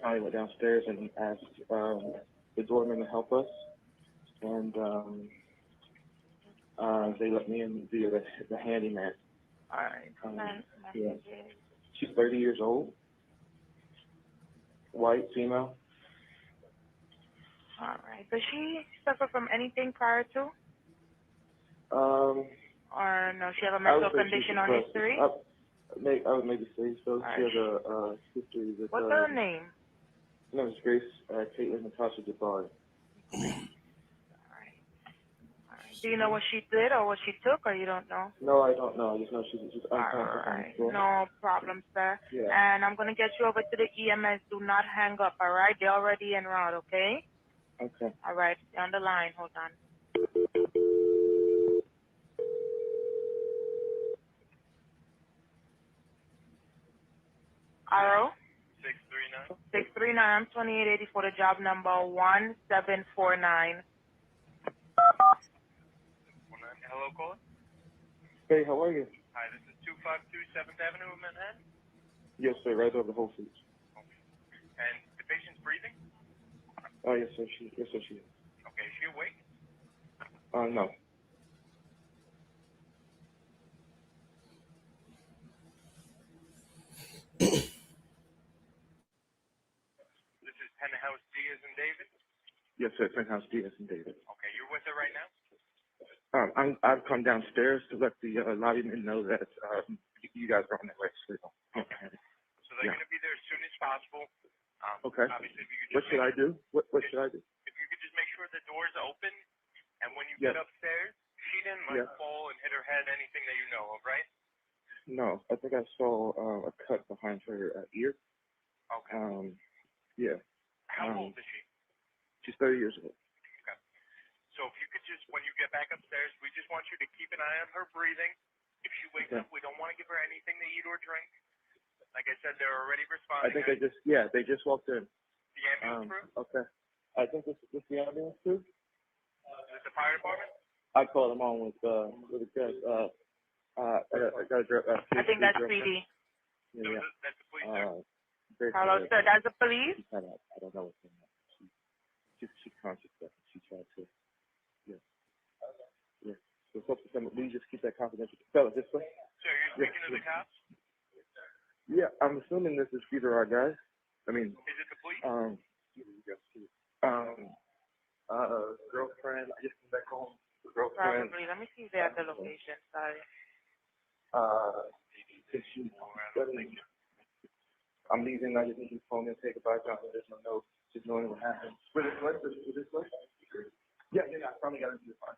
finally went downstairs and asked the doorman to help us. And they let me in via the handyman.
All right.
Yeah. She's 30 years old. White, female.
All right. Does she suffer from anything prior to?
Or
no, she have a mental condition or history?
I would maybe say so. She has a history with...
What's her name?
Her name is Grace Caitlin Natasha Jabari.
All right. Do you know what she did or what she took, or you don't know?
No, I don't know. I just know she's unconscious on the
Alright,
floor.
no problem, sir.
Yeah.
And I'm gonna get you over to the EMS. Do not hang up, alright? They're already en route, okay?
Okay.
Alright, stay on the line. Hold on. Arrow? 639. 639. I'm 2880 for the job number 1749.
Hello, caller.
Hey, how are you?
Hi, this is 252 7th Avenue in Manhattan.
Yes, sir. Right over the Whole Foods.
And the patient's breathing?
Oh, yes, sir. Yes, sir, she is.
Okay, is she awake?
No.
This is Penthouse Diaz and David?
Yes, sir. Penthouse Diaz and David.
Okay, you're with her right now?
I've come downstairs to let the lobbyman know that you guys are on their way. So,
Okay. So they're going to be there as soon as possible.
Okay.
Obviously, if you could
What
just
should I do? What should I do?
If you could just make sure the door's open, and when you get upstairs, she didn't fall and hit her head, anything that you know of, right?
No, I think I saw a cut behind her ear.
Okay.
Yeah.
How old is she?
She's 30 years old.
Okay. So if you could just, when you get back upstairs, we just want you to keep an eye on her breathing. If she wakes up, we don't want to give her anything to eat or drink. Like I said, they're already responding.
I think they just walked in.
The ambulance crew?
Okay. I think this is the ambulance crew.
Is it the fire department?
I called them on with a good I
think that's PD.
Yeah.
That's the police, sir.
Hello, sir. That's the police?
I don't know what's going on. She's conscious, but she tried to. Yeah. Yeah. So will you just keep that confidential? Fella, this way.
So you're speaking to the cops?
Yeah, I'm assuming this is either our guys. I mean,
is it the police?
Girlfriend. I just came back home. Girlfriend.
Probably. Let me see if they're at the location. Sorry.
I'm leaving. I just need to phone and say goodbye, John. There's no note. Just knowing what happened. With this way? Yeah. I finally got into the park.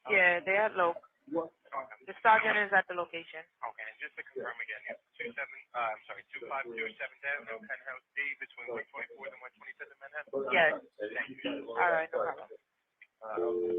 Yeah, they're at low.
What?
The sergeant is at the location.
Okay, and just to confirm again, it's 252 7th Avenue, Penthouse D, between 124th and 125th in Manhattan?
Yes.
Thank you.
All right, no problem.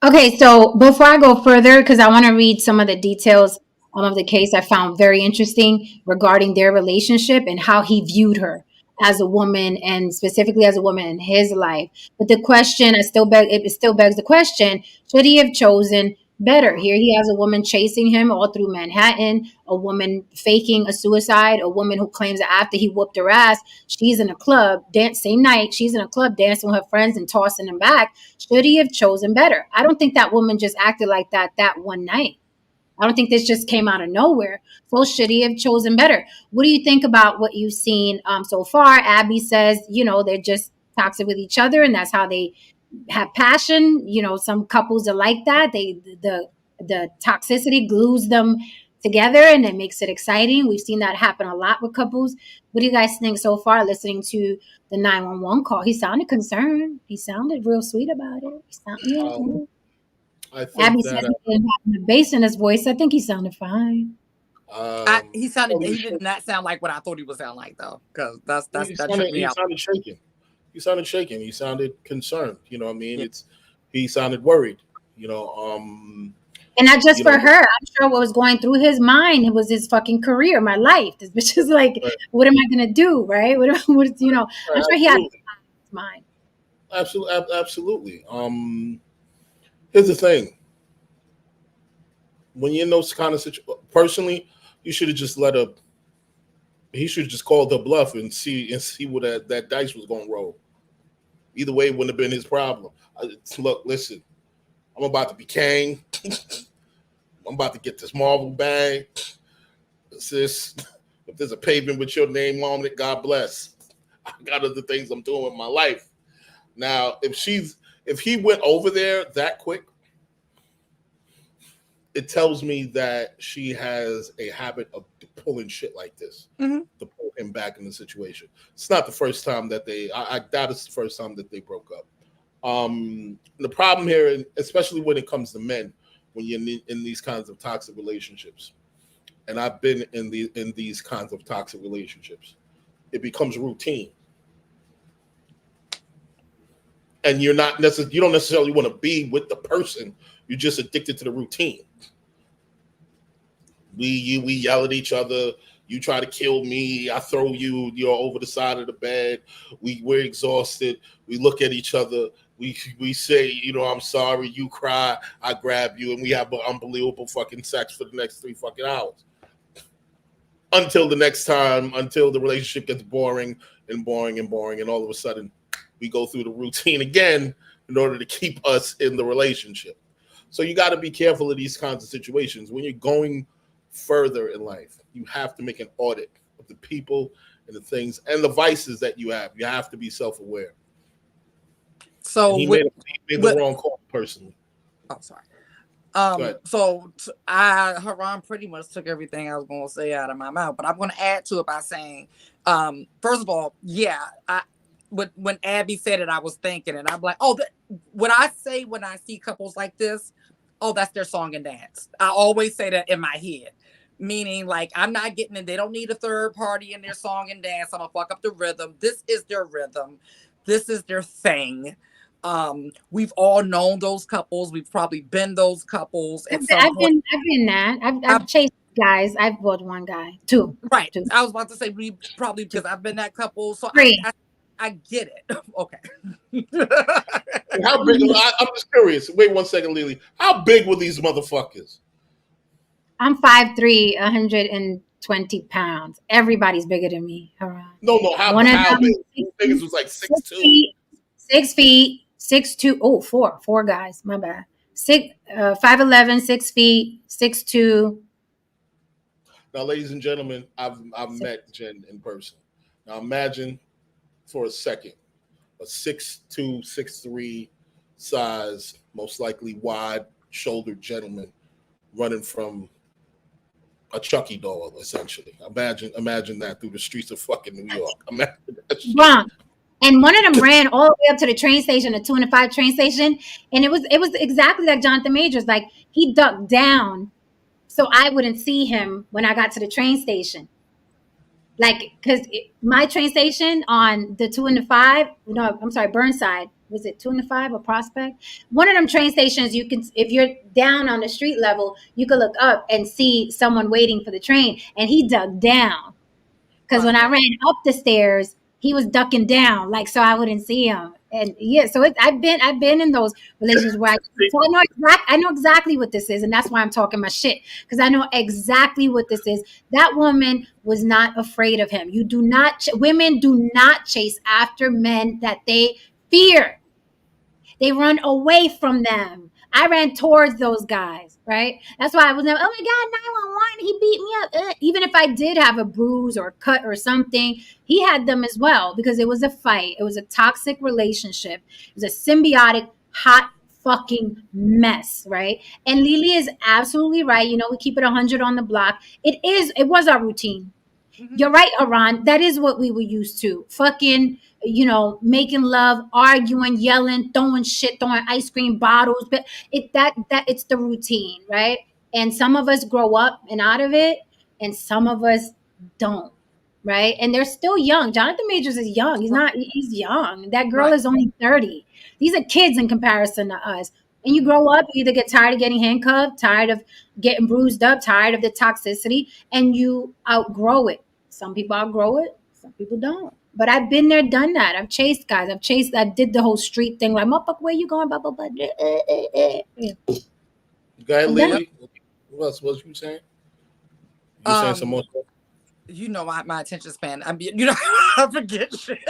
Okay, so before I go further, because I want to read some of the details of the case I found very interesting regarding their relationship and how he viewed her as a woman, and specifically as a woman in his life. But the question, it still begs the question: should he have chosen better? Here he has a woman chasing him all through Manhattan, a woman faking a suicide, a woman who claims that after he whooped her ass, she's in a club, same night, she's in a club dancing with her friends and tossing them back. Should he have chosen better? I don't think that woman just acted like that one night. I don't think this just came out of nowhere. So should he have chosen better? What do you think about what you've seen so far? Abby says, they're just toxic with each other, and that's how they have passion. Some couples are like that. The toxicity glues them together, and it makes it exciting. We've seen that happen a lot with couples. What do you guys think so far, listening to the 911 call? He sounded concerned. He sounded real sweet about it.
I think
Abby said he didn't have the bass in his voice. I think he sounded fine.
He did not sound like what I thought he would sound like, though, because that tripped me out.
He sounded shaken. He sounded concerned. You know what I mean? Yeah. He sounded worried.
And not just for her. I'm sure what was going through his mind, it was his fucking career, my life. This bitch is like, right. What am I gonna do, right? I'm sure he had his mind.
Absolutely. Here's the thing. When you're in those kind of situations, personally, you should have just he should have just called the bluff and see what that dice was going to roll. Either way, it wouldn't have been his problem. Look, listen, I'm about to be king. I'm about to get this Marvel bag. Sis, if there's a pavement with your name on it, God bless. I got other things I'm doing with my life. Now, if he went over there that quick, it tells me that she has a habit of pulling shit like this.
Mm-hmm.
To pull him back in the situation. It's not the first time that I doubt it's the first time that they broke up. The problem here, especially when it comes to men, when you're in these kinds of toxic relationships, and I've been in these kinds of toxic relationships, it becomes routine. And you don't necessarily want to be with the person. You're just addicted to the routine. We yell at each other. You try to kill me. I throw you. You're over the side of the bed. We're exhausted. We look at each other. We say, I'm sorry. You cry. I grab you, and we have unbelievable fucking sex for the next 3 fucking hours. Until the next time, until the relationship gets boring, and all of a sudden we go through the routine again in order to keep us in the relationship. So you got to be careful of these kinds of situations. When you're going further in life, you have to make an audit of the people and the things and the vices that you have. You have to be self-aware.
So
he made the wrong call personally.
Oh, sorry. So Haran pretty much took everything I was going to say out of my mouth, but I'm going to add to it by saying, first of all, when Abby said it, I was thinking, and I'm like, when I see couples like this, that's their song and dance. I always say that in my head, meaning like I'm not getting in. They don't need a third party in their song and dance. I'm gonna fuck up the rhythm. This is their rhythm. This is their thing. We've all known those couples. We've probably been those couples at some point.
I've been that. I've chased guys. I've bought one guy, two.
Right.
Two.
I was about to say we probably because I've been that couple. So I get it. Okay.
How big? I'm just curious. Wait 1 second, Lily. How big were these motherfuckers?
I'm 5'3", 120 pounds. Everybody's bigger than me.
No. How big? Niggas was like 6'2".
6 feet, 6'2". Oh, four guys. My bad. 5'11", 6 feet, 6'2".
Now, ladies and gentlemen, I've met Jen in person. Now, imagine for a second a 6'2", 6'3" size, most likely wide-shouldered gentleman running from a Chucky doll, essentially. Imagine that through the streets of fucking New York. Imagine that shit.
Wrong. And one of them ran all the way up to the train station, the 2 and 5 train station, and it was exactly like Jonathan Majors. Like he ducked down so I wouldn't see him when I got to the train station. Like, because my train station on the 2 and the 5, no, I'm sorry, Burnside. Was it 2 and the 5 or Prospect? One of them train stations, you can, if you're down on the street level, you could look up and see someone waiting for the train. And he dug down. Because when I ran up the stairs, he was ducking down, like so I wouldn't see him. And yeah, so I've been in those relationships where I know exactly what this is, and that's why I'm talking my shit, because I know exactly what this is. That woman was not afraid of him. Women do not chase after men that they fear. They run away from them. I ran towards those guys, right? That's why I was never, oh my God, 911, he beat me up. Even if I did have a bruise or a cut or something, he had them as well because it was a fight. It was a toxic relationship. It was a symbiotic, hot fucking mess, right? And Lily is absolutely right. We keep it 100 on the block. It was our routine. Mm-hmm. You're right, Aran. That is what we were used to. Fucking, making love, arguing, yelling, throwing ice cream bottles. But it's the routine, right? And some of us grow up and out of it, and some of us don't, right? And they're still young. Jonathan Majors is young. He's young. That girl is only 30. These are kids in comparison to us. And you grow up, you either get tired of getting handcuffed, tired of getting bruised up, tired of the toxicity, and you outgrow it. Some people outgrow it, some people don't. But I've been there, done that. I've chased guys. I did the whole street thing. Like, motherfucker, where you going? Blah, blah, blah. Yeah.
Go ahead, Lily. What else was you saying? You saying some more stuff?
My attention span. I mean, I forget shit.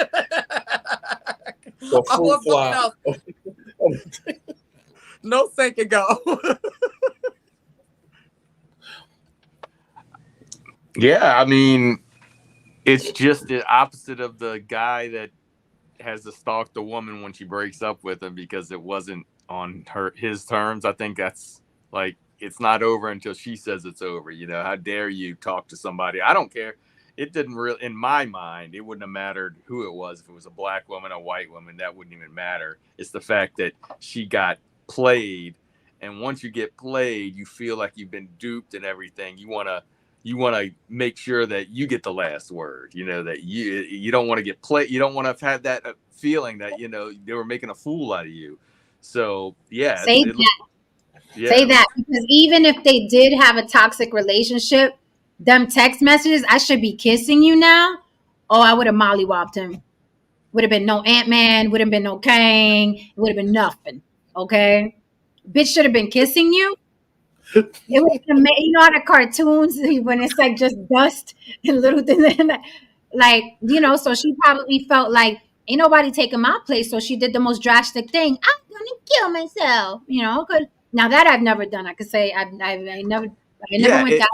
No second go.
Yeah, I mean, it's just the opposite of the guy that has to stalk the woman when she breaks up with him because it wasn't on his terms. I think that's like, it's not over until she says it's over. How dare you talk to somebody? I don't care. it didn't really, in my mind, it wouldn't have mattered who it was. If it was a black woman, a white woman, that wouldn't even matter. It's the fact that she got played. And once you get played, you feel like you've been duped and everything. You want to make sure that you get the last word, that you don't want to get played. You don't want to have had that feeling that, they were making a fool out of you. So yeah,
Say that, because even if they did have a toxic relationship, them text messages, I should be kissing you now. Oh, I would have mollywopped him. Would have been no Ant-Man, would have been no Kang, it would have been nothing. Okay? Bitch should have been kissing you. It was how the cartoons when it's like just dust and little things like, so she probably felt like ain't nobody taking my place, so she did the most drastic thing. I'm gonna kill myself. Now that I've never done. I could say I never went down.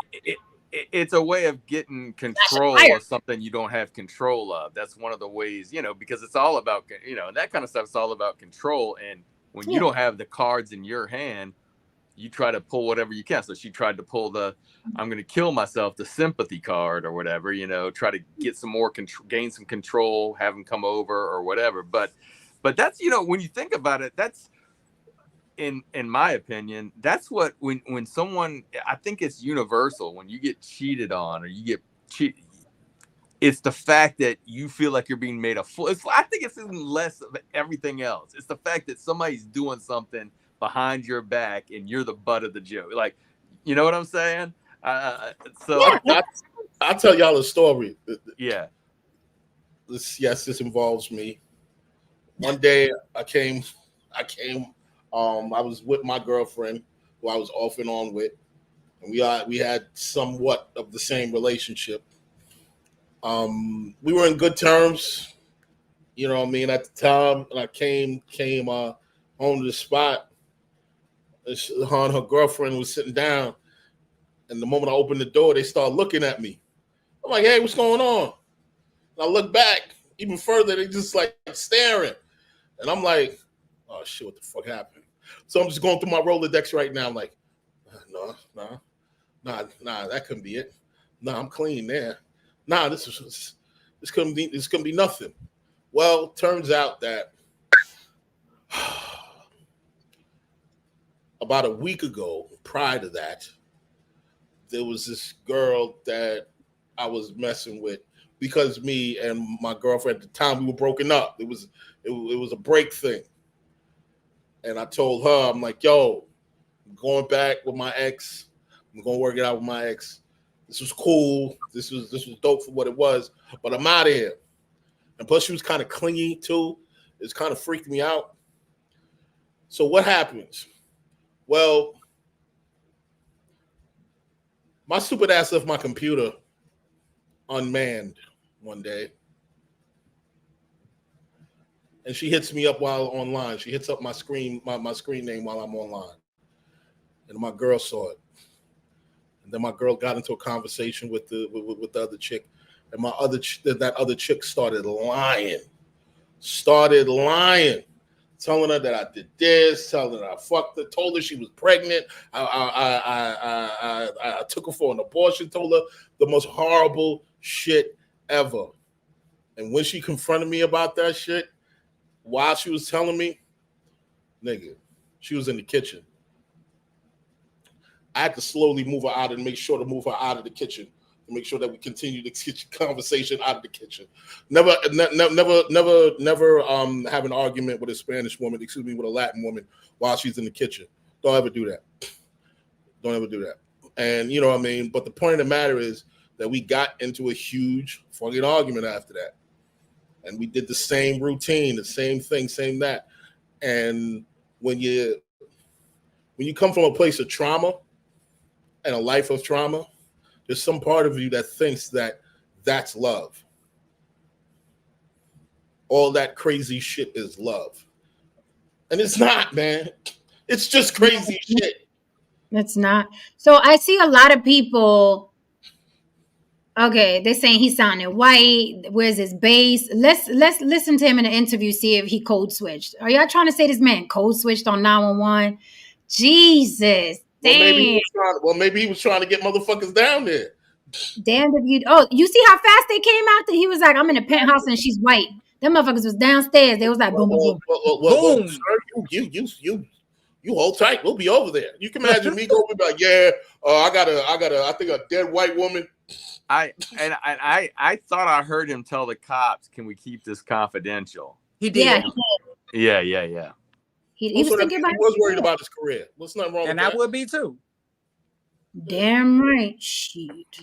It's a way of getting control of something you don't have control of. That's one of the ways, because it's all about, that kind of stuff is all about control. And when you don't have the cards in your hand, you try to pull whatever you can. So she tried to pull I'm going to kill myself, the sympathy card or whatever, try to get some more gain some control, have them come over or whatever. But that's, when you think about it, that's, in my opinion, that's what, when someone, I think it's universal, when you get cheated on or you get cheated, it's the fact that you feel like you're being made a fool. I think it's even less of everything else. It's the fact that somebody's doing something behind your back and you're the butt of the joke. Like, you know what I'm saying? So
I'll tell y'all a story.
Yeah.
This involves me. One day I was with my girlfriend who I was off and on with, and we had somewhat of the same relationship. We were in good terms, at the time, and I came home to the spot. Her and her girlfriend was sitting down, and the moment I opened the door, they started looking at me. I'm like, "Hey, what's going on?" And I look back even further, they just like staring, and I'm like, "Oh shit, what the fuck happened?" So I'm just going through my Rolodex right now. I'm like, "No, that couldn't be it. No, I'm clean there. Nah, this couldn't be nothing." Well, turns out that about a week ago, prior to that, there was this girl that I was messing with because me and my girlfriend at the time, we were broken up. It was a break thing. And I told her, I'm like, "Yo, I'm going back with my ex. I'm going to work it out with my ex. This was cool. This was dope for what it was, but I'm out of here." And plus she was kind of clingy too. It's kind of freaked me out. So what happens? Well, my stupid ass left my computer unmanned one day. And she hits me up while online. She hits up my screen name while I'm online. And my girl saw it. And then my girl got into a conversation with the other chick. And that other chick started lying. Telling her that I did this, telling her I fucked her, told her she was pregnant. I took her for an abortion, told her the most horrible shit ever. And when she confronted me about that shit, while she was telling me, nigga, she was in the kitchen. I had to slowly move her out and make sure to move her out of the kitchen to make sure that we continue the conversation out of the kitchen. Never have an argument with a Spanish woman, with a Latin woman while she's in the kitchen. Don't ever do that. And you know what I mean? But the point of the matter is that we got into a huge fucking argument after that. And we did the same routine, the same thing, same that. And when you come from a place of trauma and a life of trauma, there's some part of you that thinks that that's love. All that crazy shit is love. And it's not, man. It's just crazy shit.
It's not. So I see a lot of people. Okay, they're saying he sounded white. Where's his bass? Let's listen to him in an interview, see if he code switched. Are y'all trying to say this man code switched on 911? Jesus.
Well, maybe he was trying to get motherfuckers down there.
Damn if you. Oh, you see how fast they came out? He was like, I'm in a penthouse and she's white. Them motherfuckers was downstairs. They was like, boom, boom, boom.
Boom.
Sir, you hold tight. We'll be over there. You can imagine me going like, yeah, I think a dead white woman.
I thought I heard him tell the cops, "Can we keep this confidential?"
He did.
Yeah,
Yeah.
He was thinking about.
He was worried about his career. What's nothing wrong with that?
And I would be too.
Damn right. Shit.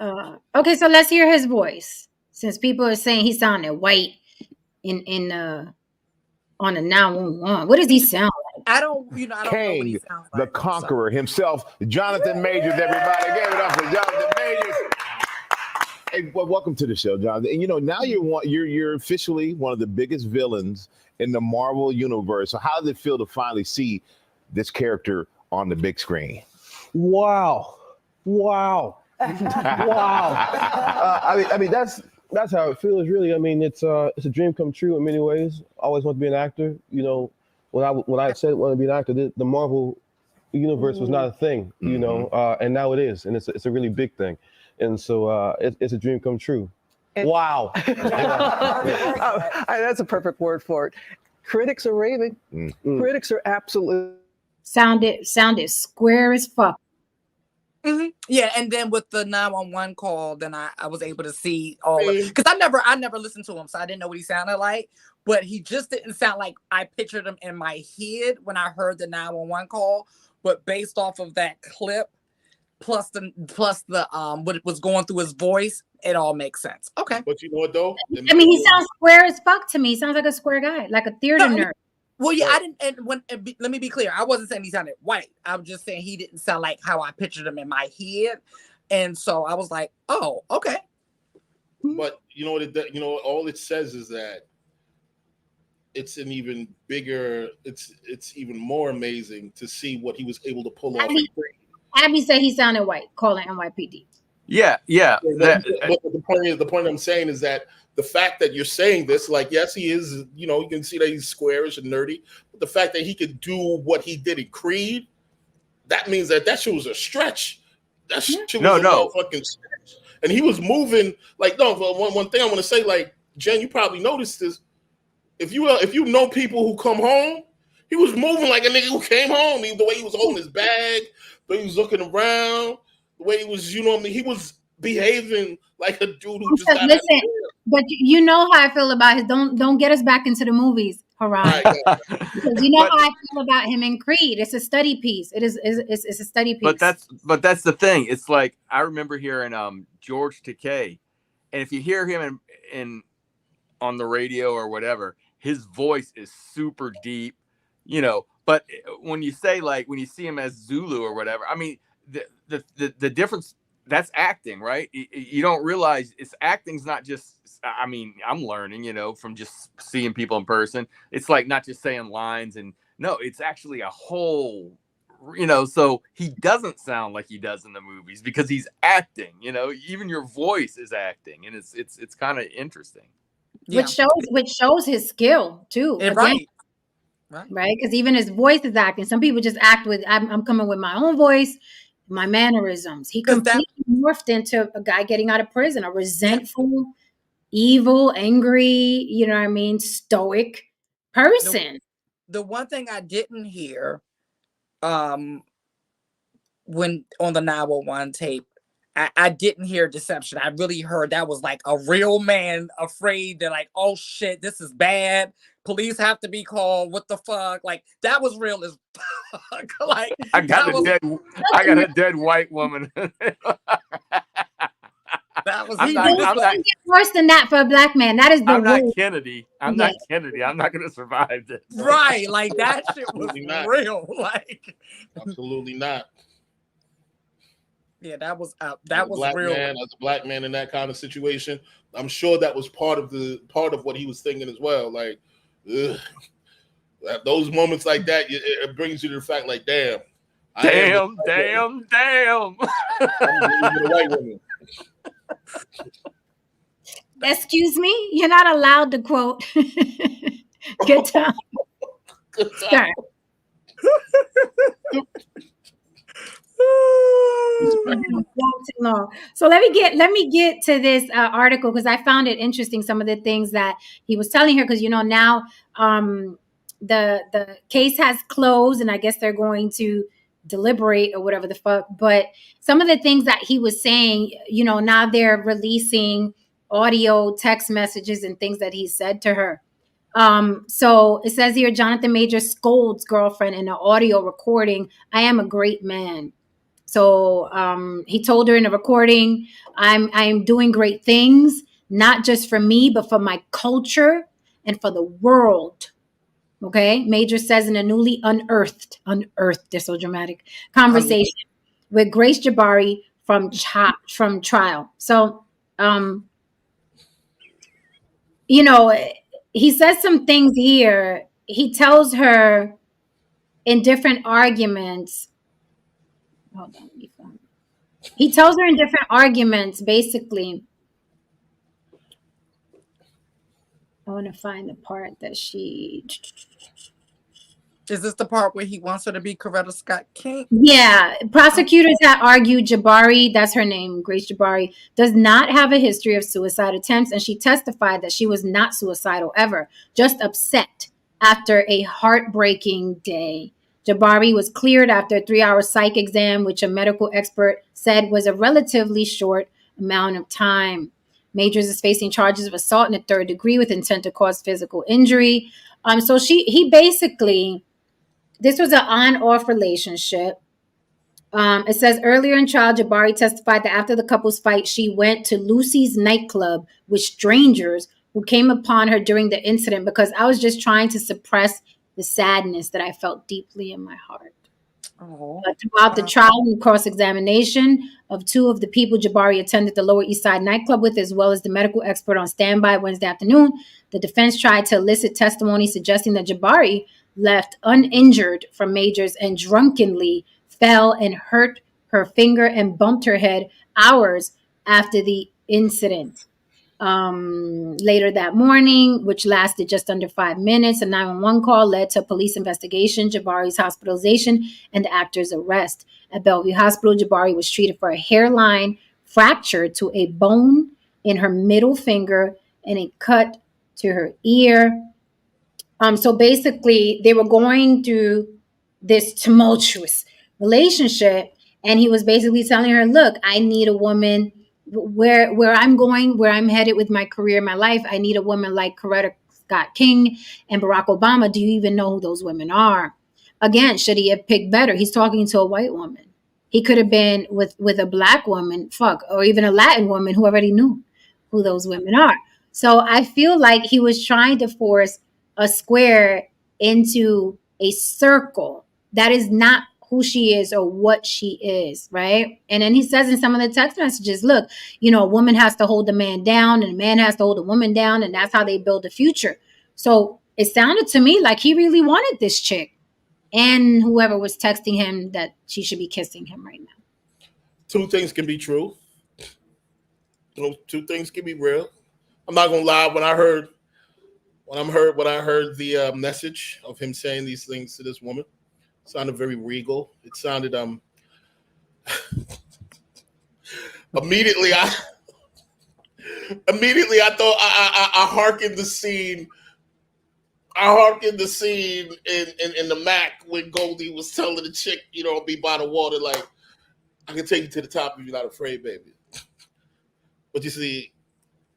Okay, so let's hear his voice. Since people are saying he sounded white in on a 911. What does he sound like?
I don't know what he sounds like.
The Conqueror himself, Jonathan Majors, everybody. Give it up for Jonathan Majors. Hey, well, welcome to the show, Jonathan. And now you're officially one of the biggest villains in the Marvel universe. So how does it feel to finally see this character on the big screen?
Wow. Wow. I mean that's how it feels, really. I mean, it's a dream come true in many ways. I always wanted to be an actor. When I said I wanted to be an actor, the Marvel universe was not a thing, and now it is, and it's a really big thing, and so it's a dream come true. Wow.
That's a perfect word for it. Critics are raving. Critics are absolutely
sounded square as fuck.
Mm-hmm. Yeah, and then with the 911 call, then I was able to see all of it, because I never listened to him, so I didn't know what he sounded like. But he just didn't sound like I pictured him in my head when I heard the 911 call. But based off of that clip, plus the what was going through his voice, it all makes sense. Okay.
But you know what though?
I mean, he sounds square as fuck to me. He sounds like a square guy, like a theater nerd.
Well, yeah, I didn't. Let me be clear. I wasn't saying he sounded white. I was just saying he didn't sound like how I pictured him in my head, and so I was like, "Oh, okay."
But you know what? All it says is that it's an even bigger. It's even more amazing to see what he was able to pull off.
Abby said he sounded white, calling NYPD.
Yeah.
But the point I'm saying is that the fact that you're saying this, like, yes, he is, you can see that he's squarish and nerdy, but the fact that he could do what he did in Creed, that means that shit was a stretch. That shit was a motherfucking stretch. And he was moving, like, one thing I want to say, like, Jen, you probably noticed this. If you know people who come home, he was moving like a nigga who came home. The way he was holding his bag, the way he was looking around, the way he was, he was behaving like a dude who just got
listen. But you know how I feel about his. Don't get us back into the movies, Haran. Because you know how I feel about him in Creed. It's a study piece. It's a study piece.
But that's the thing. It's like I remember hearing George Takei, and if you hear him in on the radio or whatever, his voice is super deep, But when you see him as Zulu or whatever, I mean, the difference. That's acting, right? You don't realize acting's not just, I mean, I'm learning, from just seeing people in person. It's like not just saying lines no, it's actually a whole, so he doesn't sound like he does in the movies because he's acting, even your voice is acting, and it's kind of interesting.
Yeah. Which shows his skill too.
Right.
Right. Because even his voice is acting. Some people just act with, I'm coming with my own voice, my mannerisms. He completely morphed into a guy getting out of prison, a resentful, evil, angry, stoic person.
The one thing I didn't hear when on the 911 tape, I didn't hear deception. I really heard that was like a real man afraid that, like, oh shit, this is bad. Police have to be called. What the fuck? Like, that was real as fuck. Like,
I got a dead white woman.
That was
I'm not worse than that for a black man. That is the
I'm not Kennedy. I'm not Kennedy. I'm not gonna survive this.
Right. Like, that shit was real. Like,
absolutely not.
Yeah, that was real.
As a black man in that kind of situation, I'm sure that was part of what he was thinking as well. Like, those moments like that, it brings you to the fact, like, damn.
I'm
a white woman.
Excuse me, you're not allowed to quote. Good time. long. So let me get to this article because I found it interesting. Some of the things that he was telling her, because now the case has closed, and I guess they're going to deliberate or whatever the fuck. But some of the things that he was saying, now they're releasing audio, text messages, and things that he said to her. So it says here, Jonathan Major scolds girlfriend in an audio recording. I am a great man. So he told her in a recording, I'm doing great things, not just for me, but for my culture and for the world. Okay. Major says in a newly unearthed, they're so dramatic, conversation with Grace Jabari from trial. So, he says some things here. He tells her in different arguments. Hold on, let me find it. He tells her in different arguments, basically. I want to find the part that she.
Is this the part where he wants her to be Coretta Scott King?
Yeah. Prosecutors had argued Jabari, that's her name, Grace Jabari, does not have a history of suicide attempts. And she testified that she was not suicidal ever, just upset after a heartbreaking day. Jabari was cleared after a 3-hour psych exam, which a medical expert said was a relatively short amount of time. Majors is facing charges of assault in the 3rd degree with intent to cause physical injury. So he basically, this was an on-off relationship. It says earlier in trial, Jabari testified that after the couple's fight, she went to Lucy's nightclub with strangers who came upon her during the incident because I was just trying to suppress the sadness that I felt deeply in my heart. But throughout the trial and cross-examination of 2 of the people Jabari attended the Lower East Side nightclub with, as well as the medical expert on standby Wednesday afternoon, the defense tried to elicit testimony suggesting that Jabari left uninjured from Majors and drunkenly fell and hurt her finger and bumped her head hours after the incident. Later that morning, which lasted just under 5 minutes, a 911 call led to a police investigation, Jabari's hospitalization, and the actor's arrest. At Bellevue Hospital, Jabari was treated for a hairline fracture to a bone in her middle finger and a cut to her ear. So basically, they were going through this tumultuous relationship, and he was basically telling her, look, I need a woman where I'm going, where I'm headed with my career, my life. I need a woman like Coretta Scott King and Barack Obama. Do you even know who those women are? Again, should he have picked better? He's talking to a white woman. He could have been with a black woman, or even a Latin woman who already knew who those women are. So I feel like he was trying to force a square into a circle that is not who she is or what she is, right? And then he says in some of the text messages, look, a woman has to hold the man down and a man has to hold the woman down, and that's how they build the future. So it sounded to me like he really wanted this chick and whoever was texting him that she should be kissing him right now.
2 things can be true. 2 things can be real. I'm not gonna lie. When I heard the message of him saying these things to this woman, it sounded very regal. It sounded immediately I thought I hearkened the scene. I hearkened the scene in the Mac when Goldie was telling the chick, be by the water, like, I can take you to the top if you're not afraid, baby. But you see,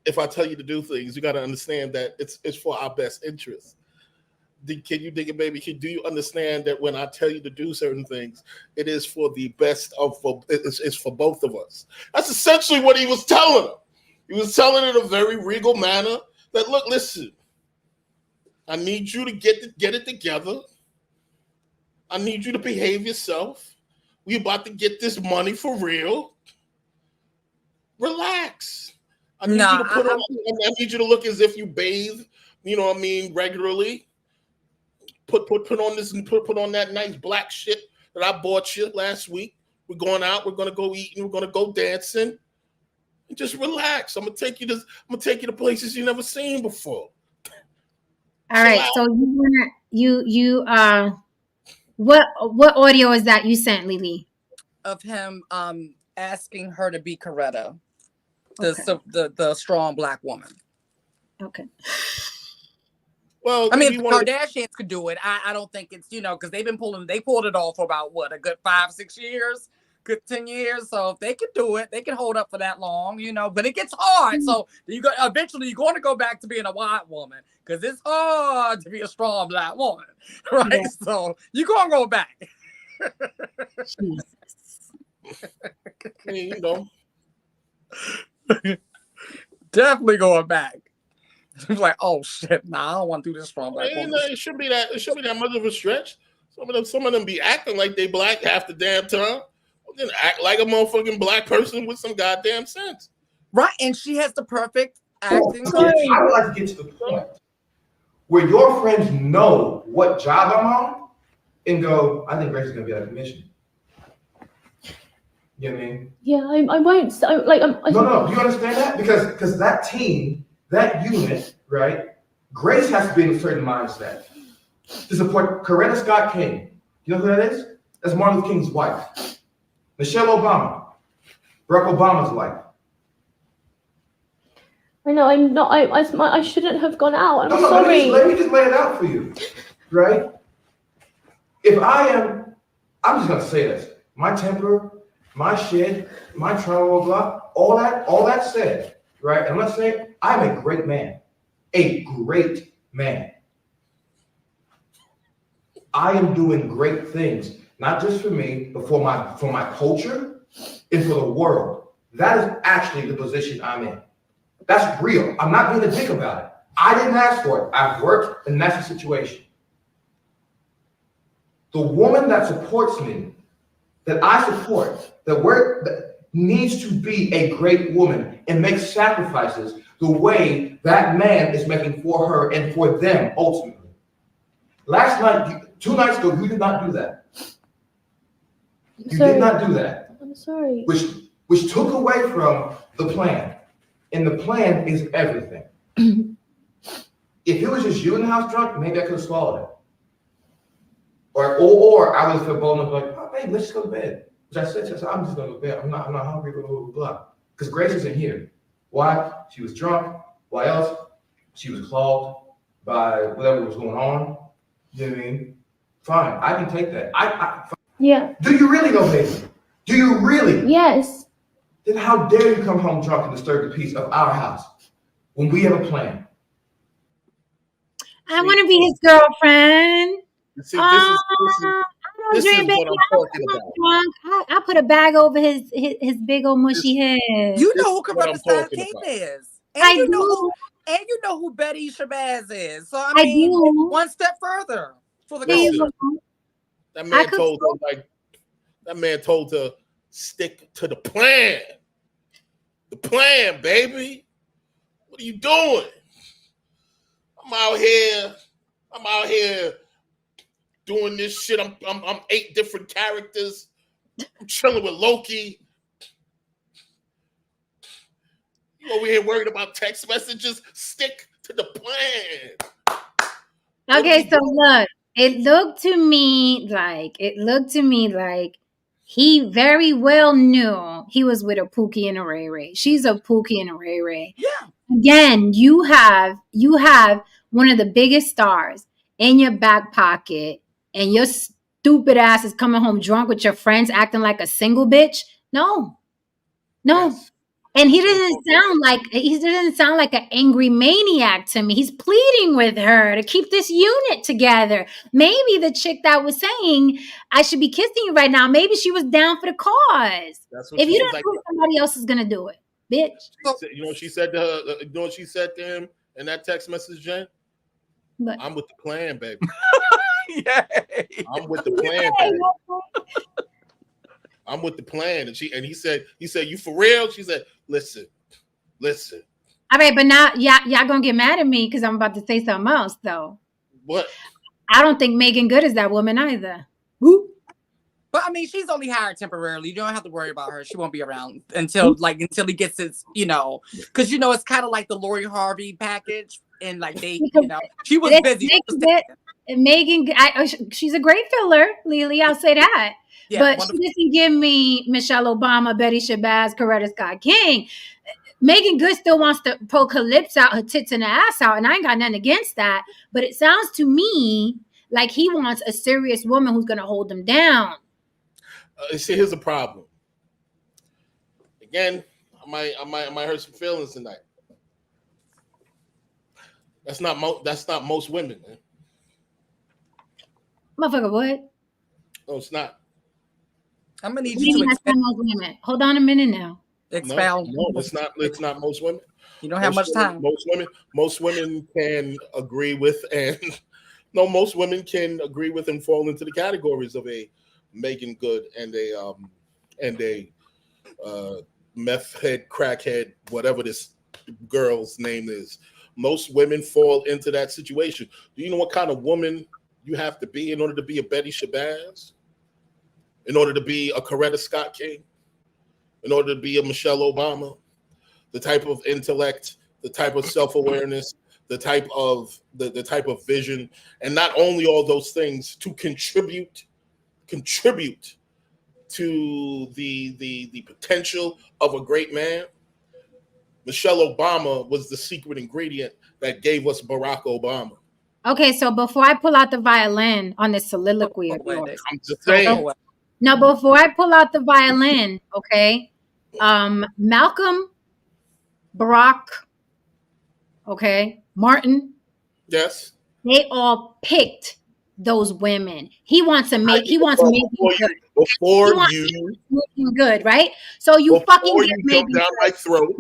if I tell you to do things, you got to understand that it's for our best interest. Can you dig it, baby? Do you understand that when I tell you to do certain things, it is for the best it's for both of us? That's essentially what he was telling her. He was telling her in a very regal manner that, look, listen, I need you to get it together. I need you to behave yourself. We about to get this money for real. Relax. I need you to I need you to look as if you bathe, regularly. Put on that nice black shit that I bought you last week. We're going out, we're gonna go eating, we're gonna go dancing. And just relax. I'm gonna take you to places you've never seen before.
All right. So what audio is that you sent, Lily?
of him asking her to be Coretta,
Okay.
the strong black woman.
Okay.
Well,
I mean, if the Kardashians could do it, I don't think it's, because they pulled it off for about what, a good 5-6 years, good 10 years. So if they could do it, they can hold up for that long, but it gets hard. So eventually you're going to go back to being a white woman because it's hard to be a strong black woman, right? Yeah. So you're going to go back.
I mean,
definitely going back. It's like, oh shit, nah, I don't want to do this strong black woman.
It should be that much of a stretch. Some of them be acting like they black half the damn time. Well, then act like a motherfucking black person with some goddamn sense.
Right, and she has the perfect acting.
I would like to get to the point where your friends know what job I'm on and go, I think Grace is gonna be out of commission. You know what I mean?
Yeah, I won't.
No, you understand that? Because that team, that unit, right? Grace has to be in a certain mindset to support Coretta Scott King. You know who that is? That's Martin Luther King's wife. Michelle Obama, Barack Obama's wife.
I know, I'm not. I shouldn't have gone out. I'm sorry.
Let me just lay it out for you, right? If I'm just gonna say this. My temper, my shit, my trauma, all that said, right? And let's say I'm a great man. A great man. I am doing great things, not just for me, but for my culture and for the world. That is actually the position I'm in. That's real. I'm not being a dick about it. I didn't ask for it. I've worked, and that's the situation. The woman that supports me, that I support, that needs to be a great woman and make sacrifices the way that man is making for her and for them ultimately. Last night, 2 nights ago, you did not do that. You did not do that.
I'm sorry.
Which took away from the plan. And the plan is everything. If it was just you in the house drunk, maybe I could have swallowed it. Or I would have felt bold enough like, oh, babe, let's just go to bed. Which I said, I'm just going to go to bed. I'm not hungry, blah, blah, blah. Because Grace isn't here. Why? She was drunk. Why else? She was clogged by whatever was going on. You know what I mean? Fine, I can take that.
Yeah.
Do you really though, baby? Do you really?
Yes.
Then how dare you come home drunk and disturb the peace of our house when we have a plan?
I want to be his girlfriend.
See, this is what I'm talking about.
I put a bag over his big old mushy head.
You know who Coretta Scott King is. And you know who Betty Shabazz is. So I mean, one step further for the culture.
That man told her stick to the plan. The plan, baby. What are you doing? I'm out here doing this shit. I'm 8 different characters. I'm chilling with Loki. You over here worried about text messages? Stick to the plan.
Okay, so look, it looked to me like he very well knew he was with a Pookie and a Ray Ray. She's a Pookie and a Ray Ray.
Yeah.
Again, you have one of the biggest stars in your back pocket, and your stupid ass is coming home drunk with your friends, acting like a single bitch. No. Yes. And he doesn't sound like an angry maniac to me. He's pleading with her to keep this unit together. Maybe the chick that was saying I should be kissing you right now, maybe she was down for the cause. If you don't do it, somebody else is gonna do it, bitch.
You know what she said to her? You know what she said to him in that text message, Jen?
But
I'm with the plan, baby.
Yay.
I'm with the plan, baby. I'm with the plan. And he said, you for real? She said, listen.
All right, but now y'all gonna get mad at me because I'm about to say something else though.
What?
I don't think Megan Good is that woman either. Woo.
But I mean, she's only hired temporarily. You don't have to worry about her. She won't be around until he gets his, because it's kind of like the Lori Harvey package, and like she was busy.
Megan, she's a great filler, Lily. I'll say that.
Yeah,
but
wonderful.
she doesn't give me Michelle Obama, Betty Shabazz, Coretta Scott King. Megan Good still wants to poke her lips out, her tits and her ass out, and I ain't got nothing against that. But it sounds to me like he wants a serious woman who's going to hold him down.
See, here's the problem. Again, I might hurt some feelings tonight. That's not most women, man.
Motherfucker, what?
No, it's not.
I'm gonna need
What do
you
you
to
mean that's not most women? Hold on a minute now.
expound.
No, it's not. It's not most women.
You don't have much time.
Most women can agree with, and no, most women can agree with and fall into the categories of a Megan Good and a meth head, crackhead, whatever this girl's name is. Most women fall into that situation. Do you know what kind of woman you have to be in order to be a Betty Shabazz? In order to be a Coretta Scott King? In order to be a Michelle Obama? The type of intellect, the type of self-awareness, the type of vision, and not only all those things to contribute to the potential of a great man. Michelle Obama was the secret ingredient that gave us Barack Obama.
Okay, so before I pull out the violin on this soliloquy of yours,
I'm just saying.
Now, before I pull out the violin, okay, Malcolm, Barack, okay, Martin,
yes,
they all picked those women. He wants to make. He wants Megan Good.
Before
Megan Good, right? So you fucking get Megan
down my throat.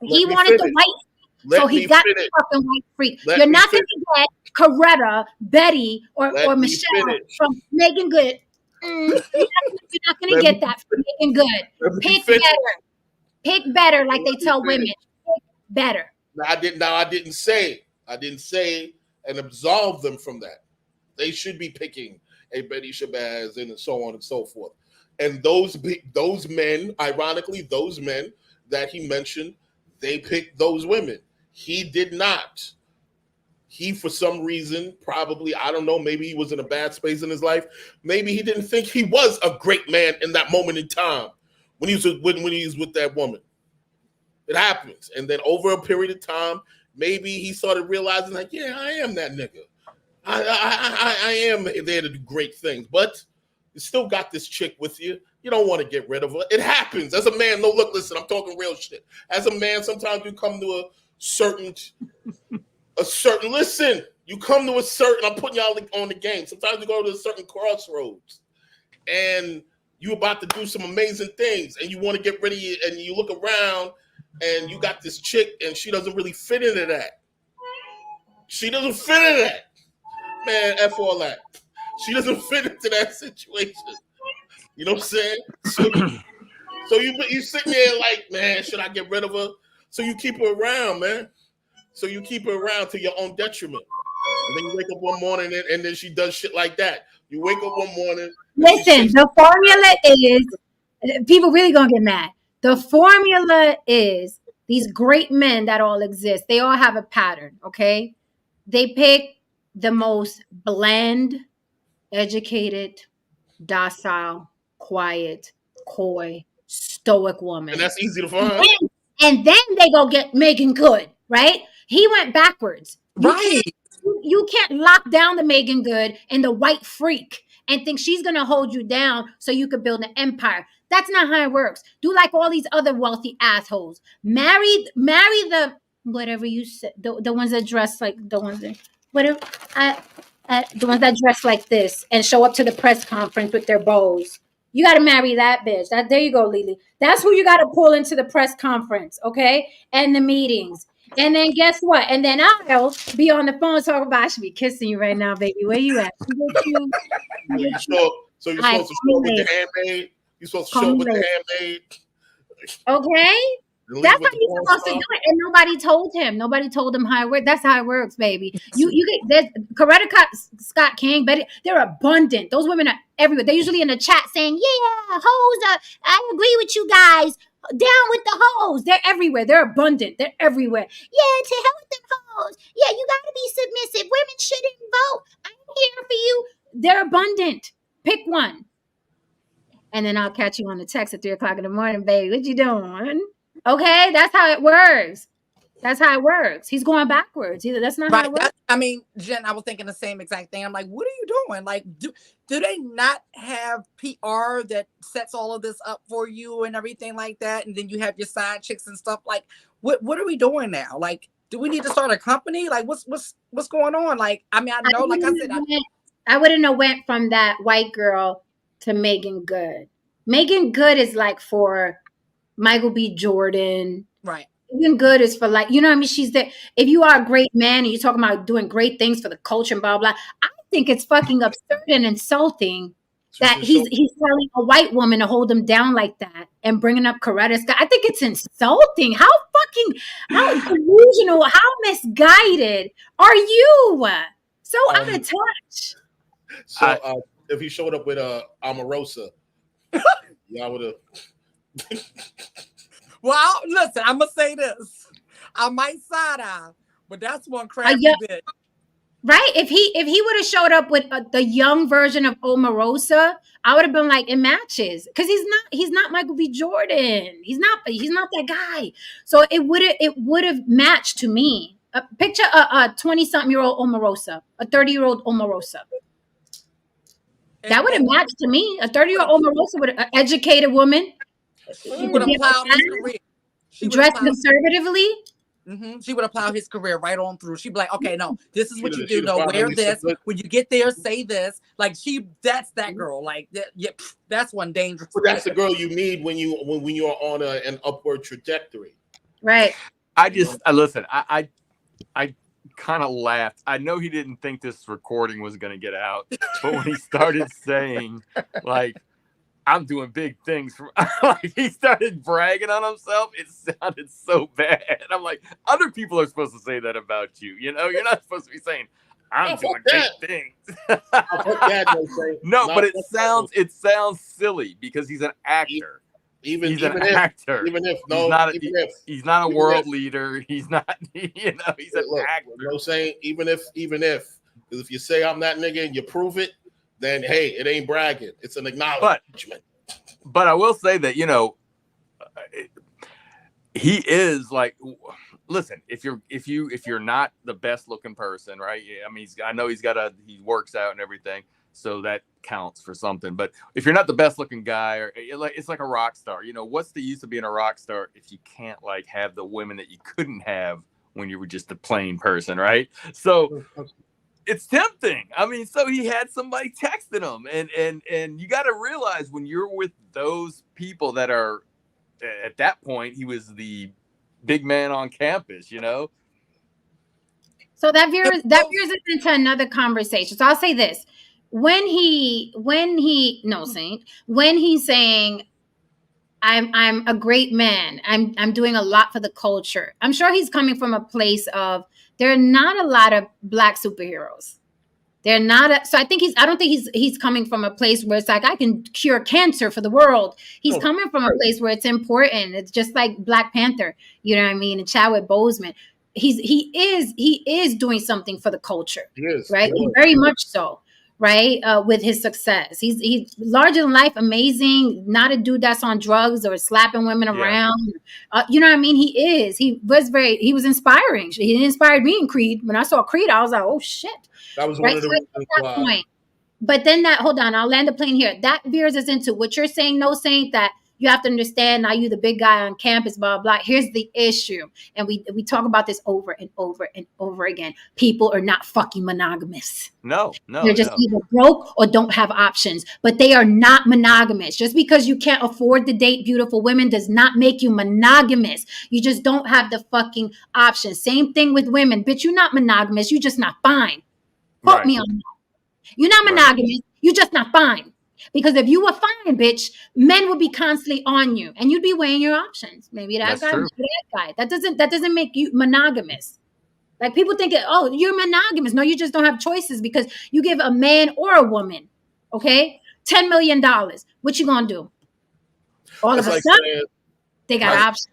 He wanted the white. So he got the fucking white freak. You're not going to get Coretta, Betty, or Michelle from Megan Good. You're not going to get that from Megan Good. Pick better. Pick better, like they tell women. Pick better.
I didn't say and absolve them from that. They should be picking a Betty Shabazz and so on and so forth. And those men, ironically, those men that he mentioned, they picked those women. He did not. He, for some reason, probably, I don't know, maybe he was in a bad space in his life. Maybe he didn't think he was a great man in that moment in time when he was with that woman. It happens. And then over a period of time, maybe he started realizing, like, yeah, I am that nigga. I am there to do great things. But you still got this chick with you. You don't want to get rid of her. It happens. As a man, no, look, listen, I'm talking real shit. As a man, sometimes you come to a certain, listen, you come to a certain, I'm putting y'all on the game. Sometimes you go to a certain crossroads and you about to do some amazing things and you want to get rid of you and you look around and you got this chick and she doesn't really fit into that. She doesn't fit into that. Man, F all that. She doesn't fit into that situation. You know what I'm saying? So you sitting there like, man, should I get rid of her? So you keep her around, man. So you keep her around to your own detriment. And then you wake up one morning and then she does shit like that. You wake up one morning.
Listen, the formula is, people really gonna get mad. The formula is these great men that all exist. They all have a pattern, okay? They pick the most bland, educated, docile, quiet, coy, stoic woman.
And that's easy to find.
And then they go get Megan Good, right? He went backwards. You can't lock down the Megan Good and the white freak and think she's going to hold you down so you could build an empire. That's not how it works. Do like all these other wealthy assholes. Marry the whatever you said, the ones that dress like the ones that whatever the ones that dress like this and show up to the press conference with their bows. You got to marry that bitch. There you go, Lily. That's who you got to pull into the press conference, okay? And the meetings. And then guess what? And then I'll be on the phone talking about, I should be kissing you right now, baby. Where you at?
So you're supposed to show up with the handmaid? You're supposed to show up with the handmaid?
Okay? That's how you're supposed to do it. And nobody told him. Nobody told him how it works. That's how it works, baby. You get there's Coretta Scott King, Betty, they're abundant. Those women are everywhere. They're usually in the chat saying, yeah, hoes, I agree with you guys. Down with the hoes. They're everywhere. They're abundant. They're everywhere. Yeah, to hell with them hoes. Yeah, you got to be submissive. Women shouldn't vote. I'm here for you. They're abundant. Pick one. and then I'll catch you on the text at 3:00 in the morning, baby. What you doing? Okay, that's how it works. That's how it works. He's going backwards. That's not how it works.
I mean, Jen, I was thinking the same exact thing. I'm like, what are you doing? Like, do they not have PR that sets all of this up for you and everything like that? And then you have your side chicks and stuff. Like, what are we doing now? Like, do we need to start a company? Like, what's going on? Like, I mean, I know, like I said,
I wouldn't have went from that white girl to Megan Good. Megan Good is like for Michael B. Jordan.
Right.
Megan Good is for like, you know what I mean? She's there. If you are a great man and you're talking about doing great things for the culture and blah, blah, I think it's fucking absurd and insulting that he's telling a white woman to hold him down like that and bringing up Coretta Scott. I think it's insulting. How delusional, how misguided are you? So out of touch.
So if he showed up with Omarosa, y'all would have.
Well, listen, I'm gonna say this. I might side eye, but that's one crafty bit.
Right? If he would have showed up with the young version of Omarosa, I would have been like, it matches, because he's not Michael B. Jordan. He's not that guy. So it would have matched to me. Picture a 20-something-year-old Omarosa, a 30-year-old Omarosa. That would have matched to me. A 30-year-old Omarosa with an educated woman.
She would have plowed his career.
Dressed conservatively.
Mm-hmm. She would have plowed his career right on through. She'd be like, okay, no, this is what you do. No, wear this. When you get there, say this. Like that's that girl. Like, yeah, that's one dangerous.
But that's the girl you need when you are on an upward trajectory.
Right.
Listen. I kind of laughed. I know he didn't think this recording was going to get out, but when he started saying like, I'm doing big things. Like, he started bragging on himself. It sounded so bad. I'm like, other people are supposed to say that about you. You know, you're not supposed to be saying, I'm doing big things. No, but it sounds silly because he's an actor. He's an actor. He's not a world leader. He's not, he's an actor.
You know what I'm saying? Even if, because if you say I'm that nigga and you prove it, then hey, it ain't bragging. It's an acknowledgement.
But I will say that, he is like, listen, if you're not the best looking person, right? I mean, I know he works out and everything, so that counts for something. But if you're not the best looking guy, or it's like a rock star, what's the use of being a rock star if you can't like have the women that you couldn't have when you were just a plain person, right? So it's tempting. I mean, so he had somebody texting him, and you got to realize when you're with those people that are at that point, he was the big man on campus, So
that veers us into another conversation. So I'll say this: when he's saying, I'm a great man, I'm doing a lot for the culture, I'm sure he's coming from a place of, there are not a lot of Black superheroes. They're not. So I don't think he's coming from a place where it's like, I can cure cancer for the world. He's coming from a place where it's important. It's just like Black Panther, you know what I mean? And Chadwick Boseman. He is doing something for the culture.
Yes,
right? Very much so. Right. With his success. He's larger than life, amazing, not a dude that's on drugs or slapping women around. You know what I mean? He was inspiring. He inspired me in Creed. When I saw Creed, I was like, oh shit.
That was one of the reasons why.
But then hold on, I'll land the plane here. That veers us into what you're saying, No Saint, that you have to understand, now you the big guy on campus, blah, blah. Here's the issue. And we talk about this over and over and over again. People are not fucking monogamous.
No.
They're just either broke or don't have options. But they are not monogamous. Just because you can't afford to date beautiful women does not make you monogamous. You just don't have the fucking options. Same thing with women. Bitch, you're not monogamous. You're just not fine. Quote me on that. You're not monogamous. You're just not fine. Because if you were fine, bitch, men would be constantly on you, and you'd be weighing your options. Maybe that guy, maybe that guy. That doesn't make you monogamous. Like, people think, oh, you're monogamous. No, you just don't have choices, because you give a man or a woman, okay, $10 million. What you gonna do? All of a sudden, they got options.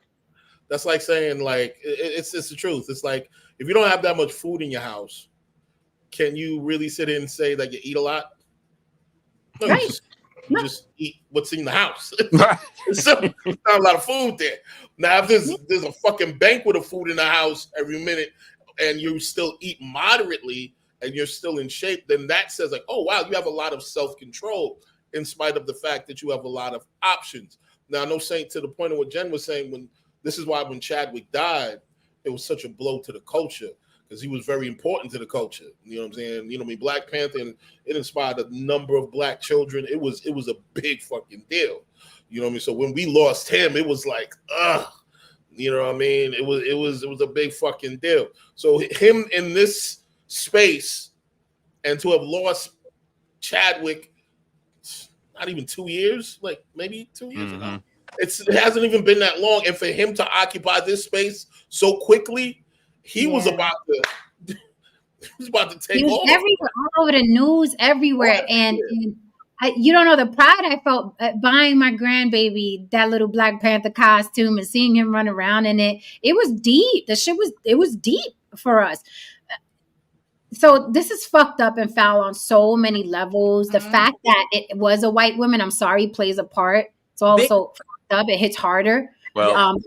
That's like saying, like, it's the truth. It's like, if you don't have that much food in your house, can you really sit in and say that you eat a lot? No,
right.
You just eat what's in the house. So there's not a lot of food there. Now, if there's a fucking banquet of food in the house every minute, and you still eat moderately, and you're still in shape, then that says like, oh wow, you have a lot of self-control in spite of the fact that you have a lot of options. Now, I know saying to the point of what Jen was saying, this is why when Chadwick died, it was such a blow to the culture. Because he was very important to the culture. You know what I'm saying? You know what I mean? Black Panther, and it inspired a number of black children. It was a big fucking deal. You know what I mean? So when we lost him, it was like, ugh. You know what I mean? It was a big fucking deal. So him in this space, and to have lost Chadwick, not even 2 years, like maybe 2 years ago. It hasn't even been that long. And for him to occupy this space so quickly, he was about to take
he was
off.
everywhere, all over the news, everywhere. And you don't know the pride I felt at buying my grandbaby that little Black Panther costume and seeing him run around in it. It was deep. It was deep for us. So this is fucked up and foul on so many levels. The fact that it was a white woman, I'm sorry, plays a part. It's also fucked up. It hits harder.
Well,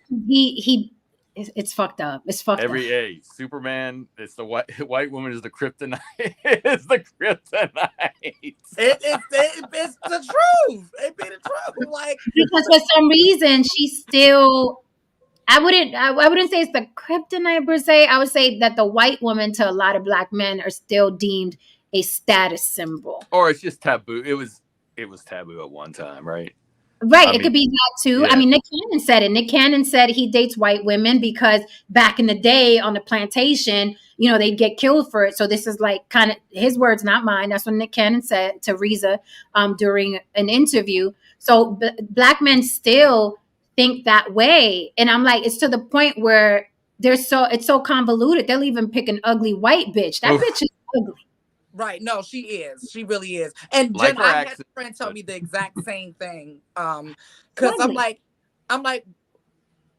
it's fucked up. It's fucked up.
Superman. It's the white woman is the kryptonite. It's the kryptonite.
It's the truth. It be the truth. Like,
because for some reason she's still. I wouldn't say it's the kryptonite per se. I would say that the white woman to a lot of black men are still deemed a status symbol.
Or it's just taboo. It was taboo at one time, right?
Right. It could be that too. Yeah. I mean, Nick Cannon said it. Nick Cannon said he dates white women because back in the day on the plantation, you know, they'd get killed for it. So this is like kind of his words, not mine. That's what Nick Cannon said to Reza during an interview. So black men still think that way. And I'm like, it's to the point where it's so convoluted. They'll even pick an ugly white bitch. That bitch is ugly.
Right. No, she is. She really is. And
like
Jen, I had a friend tell me the exact same thing. Because I'm like,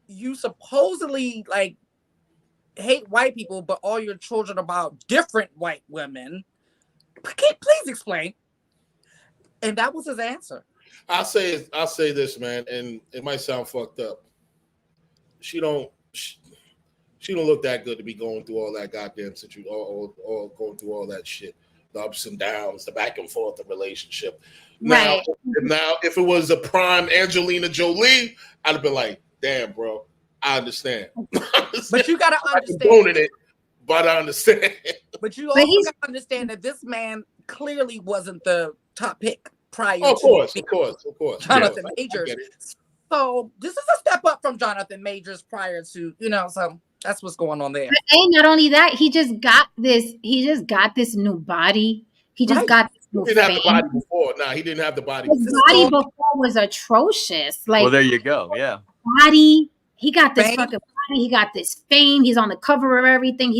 you supposedly like hate white people, but all your children are about different white women. Please explain. And that was his answer.
I'll say this, man, and it might sound fucked up. She don't look that good to be going through all that goddamn situation, or going through all that shit, the ups and downs, the back and forth of relationship. Now, if it was a prime Angelina Jolie, I'd have been like, damn, bro, I understand.
But you gotta understand
it, but I understand.
But you also gotta understand that this man clearly wasn't the top pick prior to.
Of course.
Jonathan Majors. So this is a step up from Jonathan Majors prior to, so that's what's going on there.
And not only that, he just got this new body. He just got this new
He didn't have the body before. Nah, he didn't have the body.
His body before was atrocious. Like,
well, there you go. Yeah.
Body. He got this fucking body. He got this fame. He's on the cover of everything.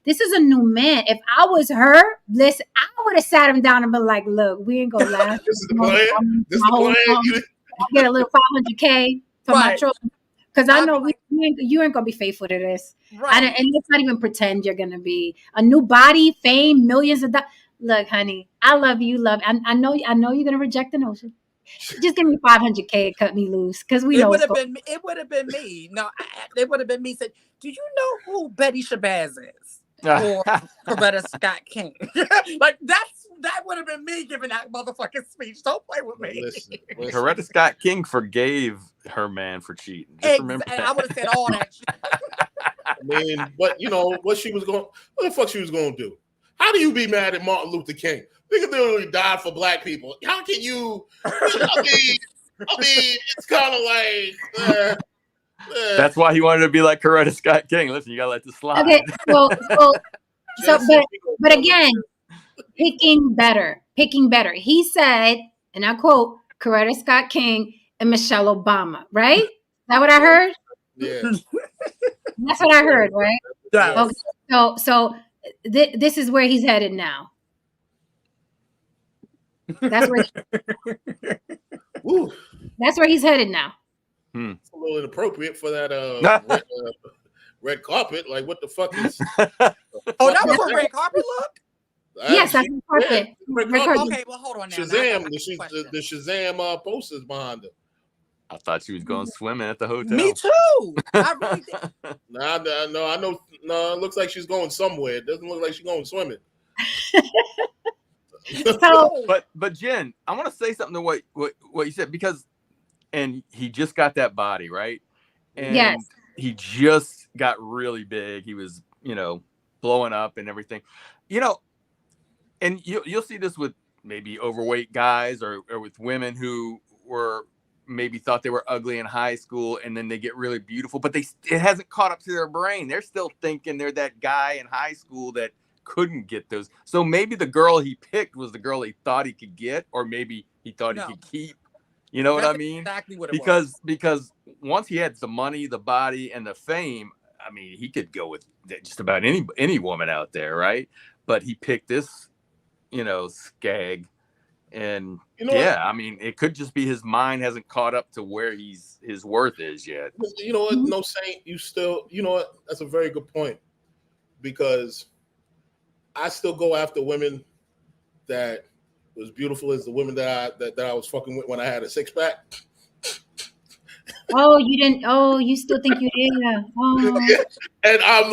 This is a new man. If I was her, listen, I would have sat him down and been like, look, we ain't gonna last.
This is the plan. This is the plan.
I'll get a little $500K for my children. Because I know you ain't gonna be faithful to this. Right. And let's not even pretend you're gonna be. A new body, fame, millions of dollars. Look, honey, I love you. I know you're gonna reject the notion. Just give me $500K and cut me loose, because we know
it would have been me. No, it would have been me. Said, do you know who Betty Shabazz is? Or Coretta Scott King? Like that would have been me giving that motherfucking speech. Don't play with me.
Listen.
Coretta Scott King forgave her man for cheating. Just remember that.
I would have said all that shit.
I mean, but what the fuck she was going to do? How do you be mad at Martin Luther King? Nigga literally died for black people. How can you? I mean, it's kind of like.
That's why he wanted to be like Coretta Scott King. Listen, you gotta let this slide.
Okay, but again, picking better. He said, and I quote, Coretta Scott King and Michelle Obama. Right? Is that what I heard?
Yeah.
That's what I heard. Right?
Yeah.
Okay. So this is where he's headed now. That's where. That's where he's headed now.
It's a little inappropriate for that red carpet. Like, what the fuck is?
Oh, that was a red carpet look?
Yes, that's the carpet.
Okay, well, hold on now.
Shazam, the Shazam posters behind her.
I thought she was going swimming at the hotel.
Me too. I really did.
I know. No, it looks like she's going somewhere. It doesn't look like she's going swimming.
but Jen, I want to say something to what you said, because, and he just got that body, right? And
yes,
he just got really big. He was, blowing up and everything, and you'll see this with maybe overweight guys or with women who were maybe thought they were ugly in high school, and then they get really beautiful, but it hasn't caught up to their brain. They're still thinking they're that guy in high school that couldn't get those. So maybe the girl he picked was the girl he thought he could get, or maybe he thought he could keep. You know what I mean?
Exactly what it was.
Because once he had the money, the body, and the fame, I mean, he could go with just about any woman out there, right? But he picked this, skag. And I mean, it could just be his mind hasn't caught up to where his worth is yet.
You know what? No, Saint, you still, you know what? That's a very good point, because I still go after women that was beautiful as the women that I was fucking with when I had a 6-pack.
Oh, you didn't. Oh, you still think you did? Oh.
And I'm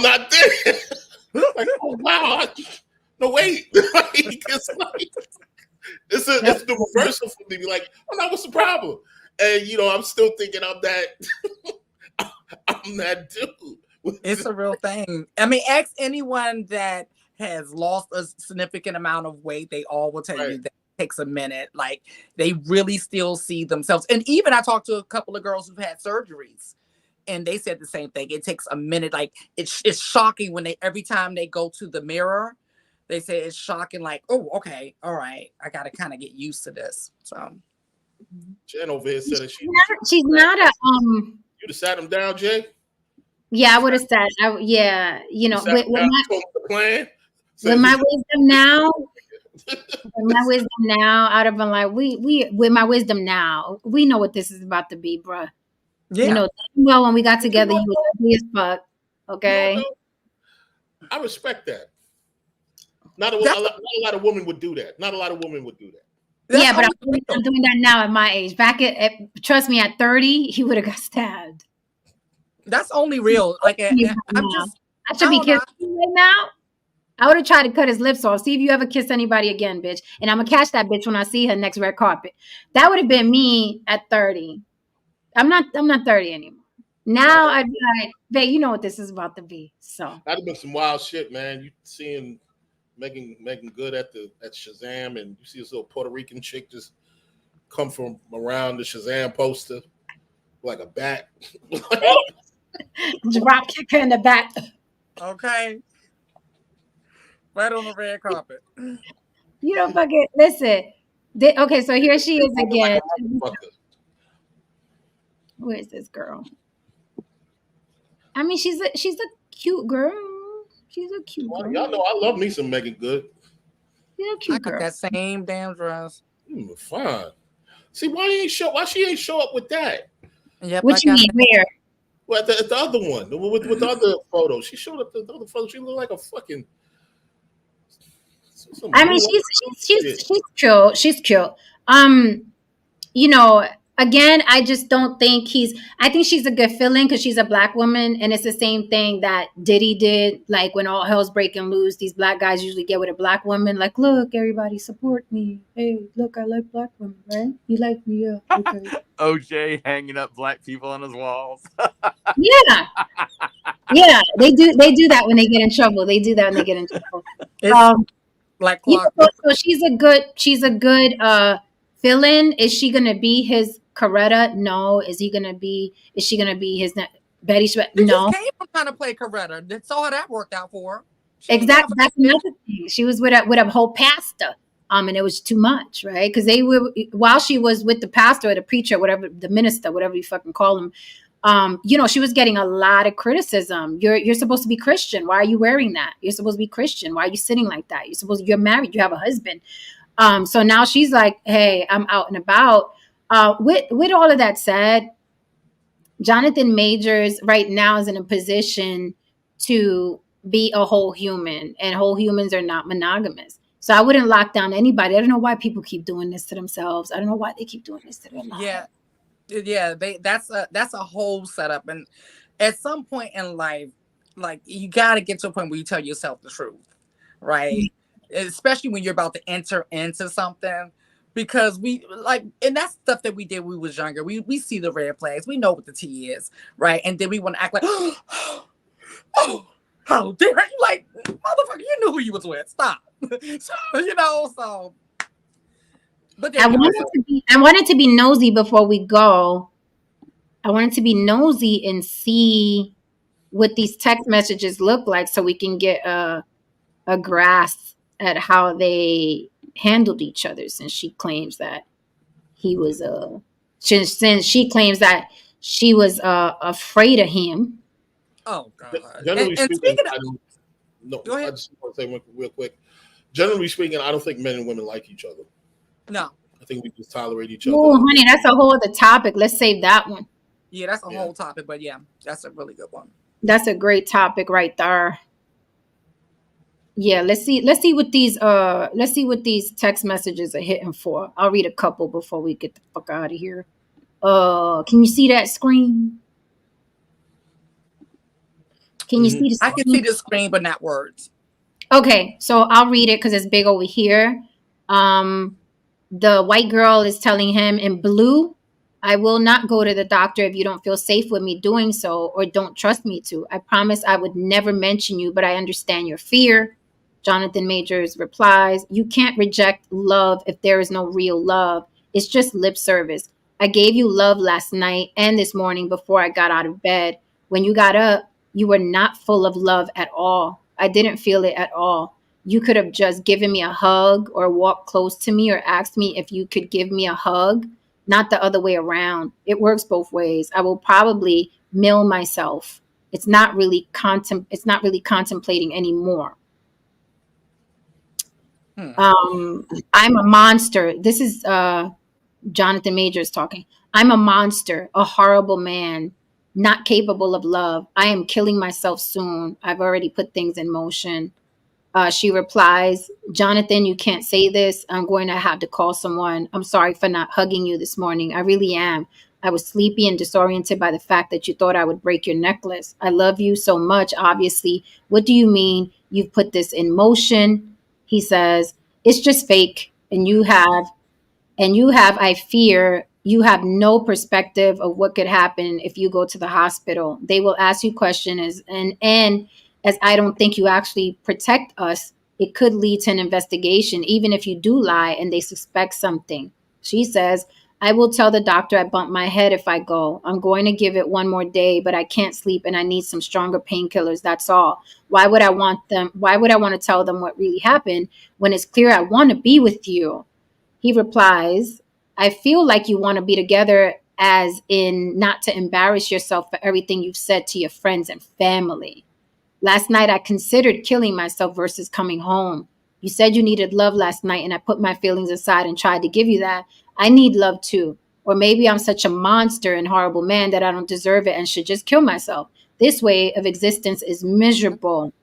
not there. Like, oh wow. No, wait. It's the reversal for me. Be like, oh no, what's the problem? And I'm still thinking I'm that dude.
It's a real thing. I mean, ask anyone that has lost a significant amount of weight. They all will tell you that it takes a minute. Like, they really still see themselves. And even I talked to a couple of girls who've had surgeries, and they said the same thing. It takes a minute. Like, it's shocking when every time they go to the mirror, they say it's shocking. Like, oh, okay, all right, I got to kind of get used to this. So,
Jen over here said that
she's not a
You'd have sat him down, Jay.
Yeah, I would have said, with my wisdom now, I'd have been like, we with my wisdom now, we know what this is about to be, bruh.
Yeah.
Well, when we got together, you was ugly as fuck. Okay.
I respect that. Not a lot of women would do that. Not a lot of women would do that.
Yeah, but I'm doing that now at my age. Back trust me, at 30, he would have got stabbed.
That's only real. Like, I
should be kissing you right now. I would have tried to cut his lips off. See if you ever kiss anybody again, bitch. And I'm gonna catch that bitch when I see her next red carpet. That would have been me at 30. I'm not 30 anymore. Now I'd be like, babe, you know what this is about to be. So
that'd have been some wild shit, man. You seeing making good at Shazam, and you see this little Puerto Rican chick just come from around the Shazam poster like a bat.
Drop kicker in the back.
Okay. Right on the red carpet.
You don't fucking listen. Okay, so here she is again. Where is this girl? I mean, she's a cute girl. She's a cute girl.
Y'all know I love me some Megan Good.
She's a cute girl.
That same damn dress.
Fine. See, why she ain't show up with that?
Yep,
what you mean? Where?
Well, the other one with the other photo. She showed up the other photo. She looked like a fucking.
I mean, she's cute. She's cute. Again, I just don't think I think she's a good fill-in because she's a black woman, and it's the same thing that Diddy did. Like, when all hell's breaking loose, these black guys usually get with a black woman. Like, look, everybody support me. Hey, look, I like black women, right? You like me, yeah. Okay.
OJ hanging up black people on his walls.
Yeah. Yeah, they do that when they get in trouble.
Like,
so she's a good fill-in. Is she gonna be his Coretta? No. Is she gonna be his Betty Schmidt? No.
She just came from trying to play Coretta. That's all that worked out for her.
Exactly. That's another thing. She was with a whole pastor. And it was too much, right? Because they were, while she was with the pastor or the preacher, whatever, the minister, whatever you fucking call him, she was getting a lot of criticism. You're supposed to be Christian. Why are you wearing that? You're supposed to be Christian. Why are you sitting like that? You're married. You have a husband. So now she's like, hey, I'm out and about. With all of that said, Jonathan Majors right now is in a position to be a whole human, and whole humans are not monogamous. So I wouldn't lock down anybody. I don't know why people keep doing this to themselves. I don't know why they keep doing this to their lives.
Yeah, that's a whole setup. And at some point in life, like, you got to get to a point where you tell yourself the truth, right? Especially when you're about to enter into something, because we like, and that's stuff that we did when we was younger. We see the red flags, we know what the tea is, right? And then we want to act like, oh, how dare you? Like, motherfucker, you knew who you was with. Stop. So. But
I wanted to be nosy before we go. I wanted to be nosy and see what these text messages look like, so we can get a grasp at how they handled each other. Since she claims that he was since she claims that she was afraid of him.
Oh God!
Generally speaking,
go ahead.
I just want to say real quick. Generally speaking, I don't think men and women like each other.
No.
I think we just tolerate each other.
Oh, honey, that's a whole other topic. Let's save that one.
Yeah, that's a whole topic, but yeah, that's a really good one.
That's a great topic right there. Yeah, let's see what these text messages are hitting for. I'll read a couple before we get the fuck out of here. Can you see that screen? Can you see the screen?
I can see the screen, but not words.
Okay, so I'll read it because it's big over here. The white girl is telling him in blue, I will not go to the doctor if you don't feel safe with me doing so or don't trust me to. I promise I would never mention you, but I understand your fear. Jonathan Majors replies, you can't reject love if there is no real love. It's just lip service. I gave you love last night and this morning before I got out of bed. When you got up, you were not full of love at all. I didn't feel it at all. You could have just given me a hug or walked close to me or asked me if you could give me a hug, not the other way around. It works both ways. I will probably mill myself. It's not really contemplating anymore. I'm a monster. This is Jonathan Majors talking. I'm a monster, a horrible man, not capable of love. I am killing myself soon. I've already put things in motion. She replies, Jonathan, you can't say this. I'm going to have to call someone. I'm sorry for not hugging you this morning. I really am. I was sleepy and disoriented by the fact that you thought I would break your necklace. I love you so much, obviously. What do you mean you've put this in motion? He says, it's just fake. And you have, I fear, you have no perspective of what could happen if you go to the hospital. They will ask you questions, and as I don't think you actually protect us, it could lead to an investigation, even if you do lie and they suspect something. She says, I will tell the doctor I bumped my head if I go. I'm going to give it one more day, but I can't sleep and I need some stronger painkillers. That's all. Why would I want to tell them what really happened when it's clear I want to be with you? He replies, I feel like you want to be together, as in not to embarrass yourself for everything you've said to your friends and family. Last night, I considered killing myself versus coming home. You said you needed love last night, and I put my feelings aside and tried to give you that. I need love too. Or maybe I'm such a monster and horrible man that I don't deserve it and should just kill myself. This way of existence is miserable.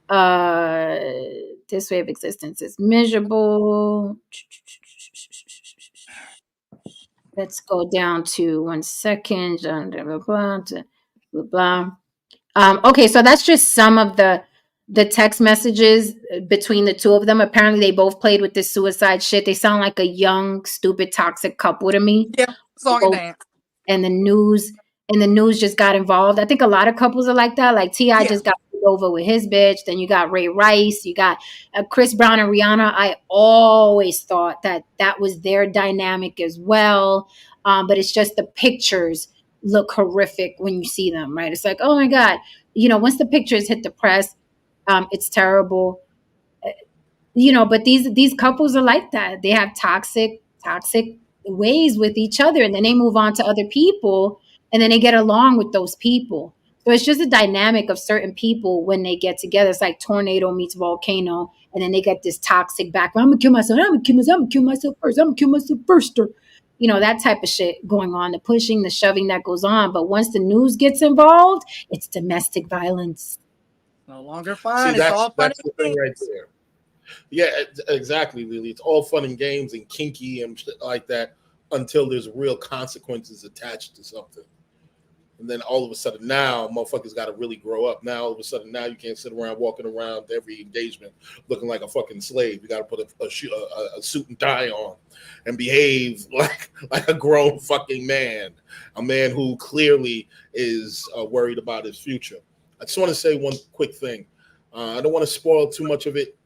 This way of existence is miserable. Let's go down to 1 second. Blah, blah, blah, blah. Okay, so that's just some of the text messages between the two of them. Apparently, they both played with this suicide shit. They sound like a young, stupid, toxic couple to me.
Yeah, song and dance.
And the news just got involved. I think a lot of couples are like that. Like T.I. just got pulled over with his bitch. Then you got Ray Rice. You got Chris Brown and Rihanna. I always thought that was their dynamic as well. But it's just the pictures look horrific when you see them, right? It's like, oh my God. Once the pictures hit the press, it's terrible. But these couples are like that. They have toxic ways with each other, and then they move on to other people, and then they get along with those people. So it's just a dynamic of certain people when they get together. It's like tornado meets volcano, and then they get this toxic background. I'm gonna kill myself. I'm gonna kill myself first. I'm gonna kill myself first. Or, that type of shit going on, the pushing, the shoving that goes on. But once the news gets involved, it's domestic violence.
No longer fun.
See,
It's all fun
that's the
and
thing right
games.
there. Yeah, exactly, Lily. It's all fun and games and kinky and shit like that until there's real consequences attached to something. And then all of a sudden now, motherfuckers got to really grow up. Now, all of a sudden now, you can't sit around walking around every engagement looking like a fucking slave. You got to put a suit and tie on and behave like a grown fucking man, a man who clearly is worried about his future. I just want to say one quick thing. I don't want to spoil too much of it,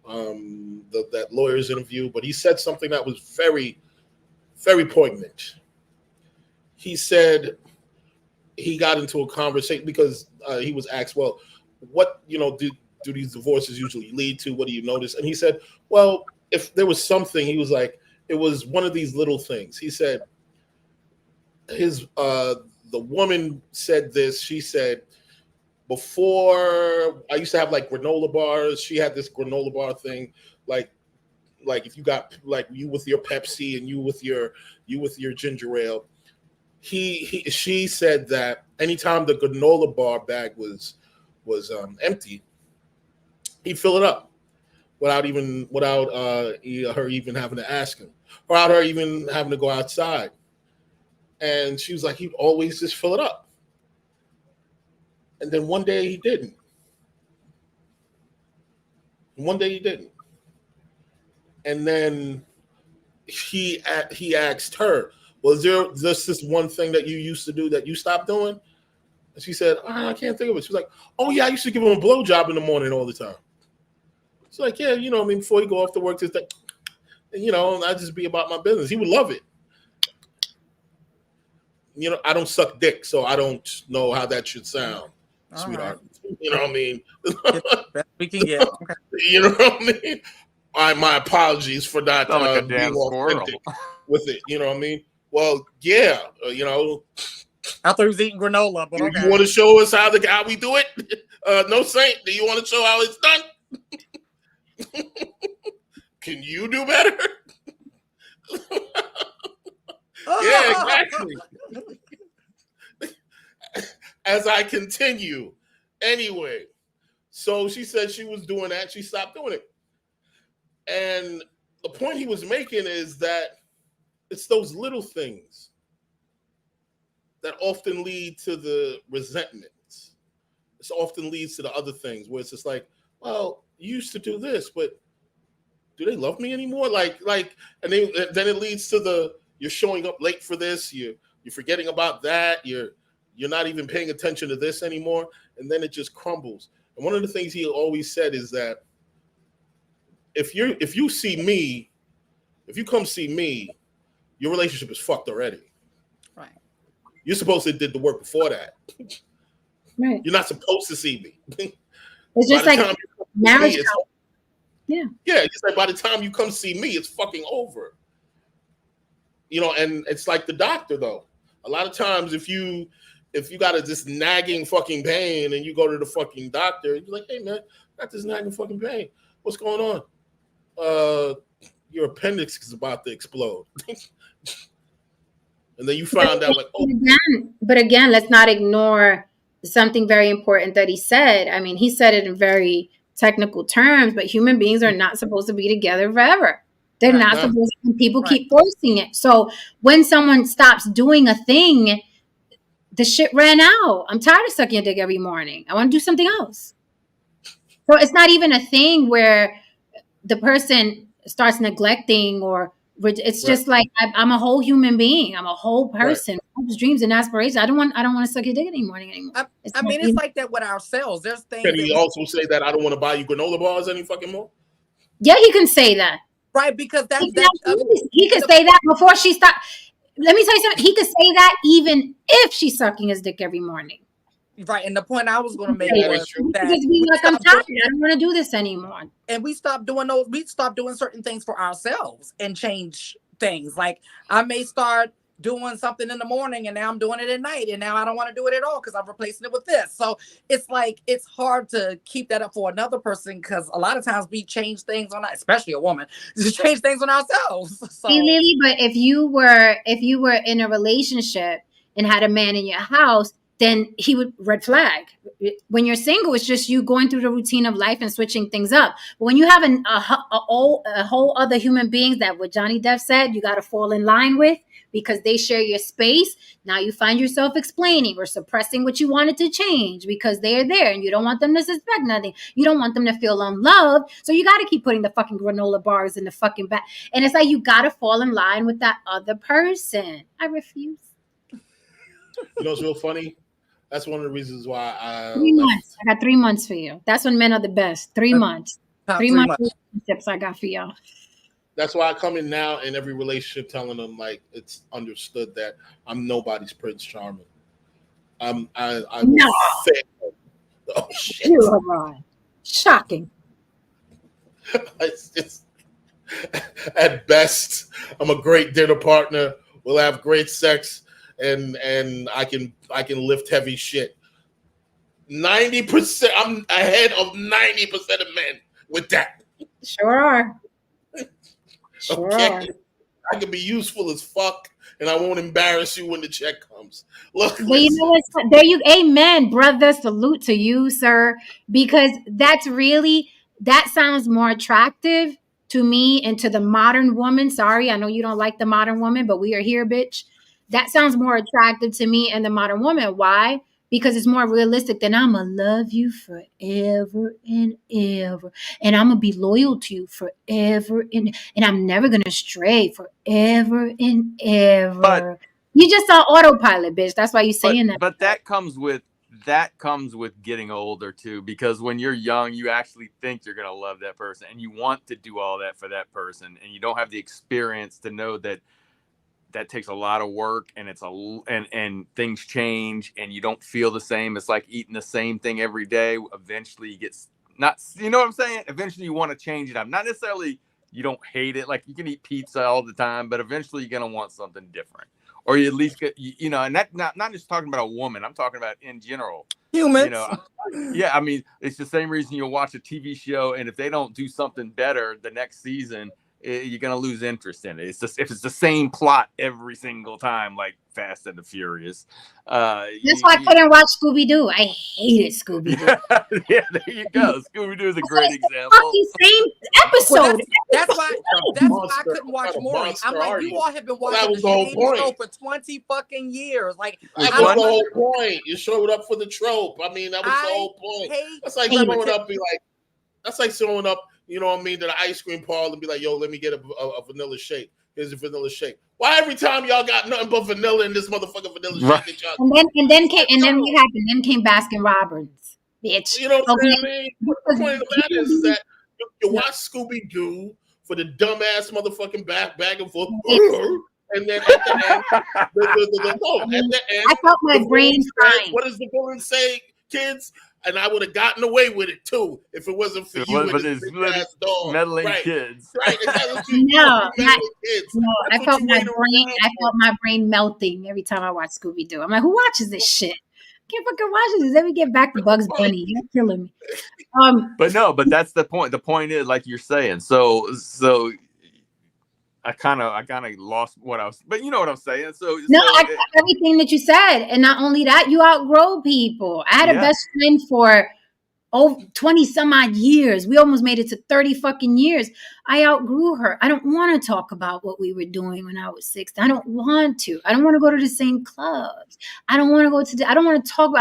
that lawyer's interview, but he said something that was very, very poignant. He said he got into a conversation because he was asked, well, what, do these divorces usually lead to? What do you notice? And he said, well, if there was something, he was like, it was one of these little things. He said the woman said this. She said, before I used to have like granola bars. She had this granola bar thing, like if you got like you with your Pepsi and you with your ginger ale. She said that anytime the granola bar bag was empty, he'd fill it up without her even having to ask him, without her even having to go outside. And she was like, he'd always just fill it up. And then one day he didn't. And then he asked her, was there this one thing that you used to do that you stopped doing? And she said, I can't think of it. She was like, oh yeah, I used to give him a blowjob in the morning all the time. She's like, yeah, before you go off to work, just like, I just be about my business. He would love it. I don't suck dick, so I don't know how that should sound, sweetheart. Right. You know what I mean?
We can get. Okay.
You know what I mean? My apologies for not
like
being authentic with it. You know what I mean? Well, yeah,
I thought he was eating granola, but okay.
You want to show us how we do it? No, Saint, do you want to show how it's done? Can you do better? Yeah, exactly. As I continue, anyway, so she said she was doing that. She stopped doing it. And the point he was making is that it's those little things that often lead to the resentment. This often leads to the other things where it's just like, well, you used to do this, but do they love me anymore? And then it leads to you're showing up late for this, you're forgetting about that, you're not even paying attention to this anymore, and then it just crumbles. And one of the things he always said is that if you come see me, your relationship is fucked already.
Right.
You're supposed to did the work before that.
Right.
You're not supposed to see me.
It's just like marriage.
Yeah, it's like by the time you come see me, it's fucking over. And it's like the doctor though. A lot of times if you got this nagging fucking pain and you go to the fucking doctor, you're like, hey man, I got this nagging fucking pain. What's going on? Your appendix is about to explode. And then you found out like, oh.
But again, let's not ignore something very important that he said. I mean, he said it in very technical terms, but human beings are not supposed to be together forever. They're not supposed to, and people keep forcing it. So when someone stops doing a thing, the shit ran out. I'm tired of sucking a dick every morning. I want to do something else. So it's not even a thing where the person starts neglecting or it's just like I'm a whole human being. I'm a whole person. Hopes, dreams, and aspirations. I don't want to suck your dick anymore.
It's like that with ourselves. There's things.
Can he also say that I don't want to buy you granola bars any fucking more?
Yeah, he can say that.
Right, because he
could say that before she stopped. Let me tell you something. He could say that even if she's sucking his dick every morning.
Right, and the point I was going to make was that
I'm tired. I don't want to do this anymore.
And we stopped doing those. We stopped doing certain things for ourselves and change things. Like I may start doing something in the morning, and now I'm doing it at night, and now I don't want to do it at all because I'm replacing it with this. So it's like it's hard to keep that up for another person because a lot of times we change things on, especially a woman, to change things on ourselves. So.
Hey, Lily, but if you were in a relationship and had a man in your house, then he would red flag. When you're single, it's just you going through the routine of life and switching things up. But when you have a whole other human beings that what Johnny Depp said, you got to fall in line with because they share your space. Now you find yourself explaining or suppressing what you wanted to change because they're there and you don't want them to suspect nothing. You don't want them to feel unloved. So you got to keep putting the fucking granola bars in the fucking back. And it's like, you got to fall in line with that other person. I refuse.
You know what's real funny? That's one of the reasons why I
3 months. I got 3 months for you. That's when men are the best. 3 months. 3 months relationships I got for y'all.
That's why I come in now in every relationship telling them like it's understood that I'm nobody's Prince Charming. I
No.
Oh shit!
You are wrong. Shocking.
It's at best, I'm a great dinner partner. We'll have great sex, and I can lift heavy shit. 90%. I'm ahead of 90% of men with that.
Sure are. Sure are.
I can be useful as fuck, and I won't embarrass you when the check comes. Look,
but you know what? There you, amen, brother. Salute to you, sir, because that sounds more attractive to me and to the modern woman. Sorry, I know you don't like the modern woman, but we are here, bitch. That sounds more attractive to me and the modern woman. Why? Because it's more realistic than I'm going to love you forever and ever. And I'm going to be loyal to you forever. And I'm never going to stray forever and ever.
But
you just saw autopilot, bitch. That's why you're saying that.
But that comes with getting older too, because when you're young, you actually think you're going to love that person and you want to do all that for that person. And you don't have the experience to know that takes a lot of work and and things change and you don't feel the same. It's like eating the same thing every day. Eventually you get not, you know what I'm saying? Eventually you want to change it up. Not necessarily you don't hate it. Like you can eat pizza all the time, but eventually you're going to want something different. Or you at least get, and that not just talking about a woman. I'm talking about in general.
Humans.
Yeah, I mean, it's the same reason you'll watch a TV show, and if they don't do something better the next season, you're gonna lose interest in it. It's just if it's the same plot every single time, like Fast and the Furious.
That's why I couldn't watch Scooby-Doo. I hated Scooby-Doo.
Yeah, there you go. Scooby-Doo is a great example.
Fucking same episode.
That's why I couldn't watch Maury. I'm like, you all have been watching the same show for 20 fucking years. Like,
that was the whole point. You showed up for the trope. I mean, that was the whole point. That's like showing up, that's like showing up, you know what I mean, to the ice cream parlor and be like, yo, let me get a vanilla shake. Here's a vanilla shake. Why every time y'all got nothing but vanilla in this motherfucking vanilla shake? That y'all
and then what happened? Then came Baskin Robbins, bitch.
You know what I'm saying? The point of the matter is that you watch Scooby Doo for the dumbass motherfucking back and forth, and then at the end, at the end,
I felt my brain crying.
What does the villain say, kids? And I would have gotten away with it too if it wasn't for you and this big-ass dog.
Meddling kids.
Right.
No, I felt my brain melting every time I watch Scooby Doo. I'm like, who watches this shit? I can't fucking watch this. Let me get back to Bugs Bunny. You're killing me.
But that's the point. The point is, like you're saying. So I kind of lost what I was, but you know what I'm saying.
Everything that you said, and not only that, you outgrow people. I had a best friend for 20 some odd years. We almost made it to 30 fucking years. I outgrew her. I don't want to talk about what we were doing when I was 16. I don't want to. I don't want to go to the same clubs. I don't want to I don't want to talk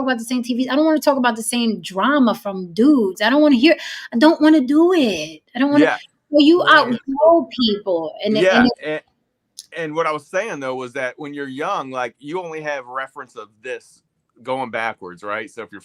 about the same TVs. I don't want to talk about the same drama from dudes. I don't want to do it. I don't want to. Well, you outgrow people.
And what I was saying, though, was that when you're young, like you only have reference of this going backwards, right? So if you're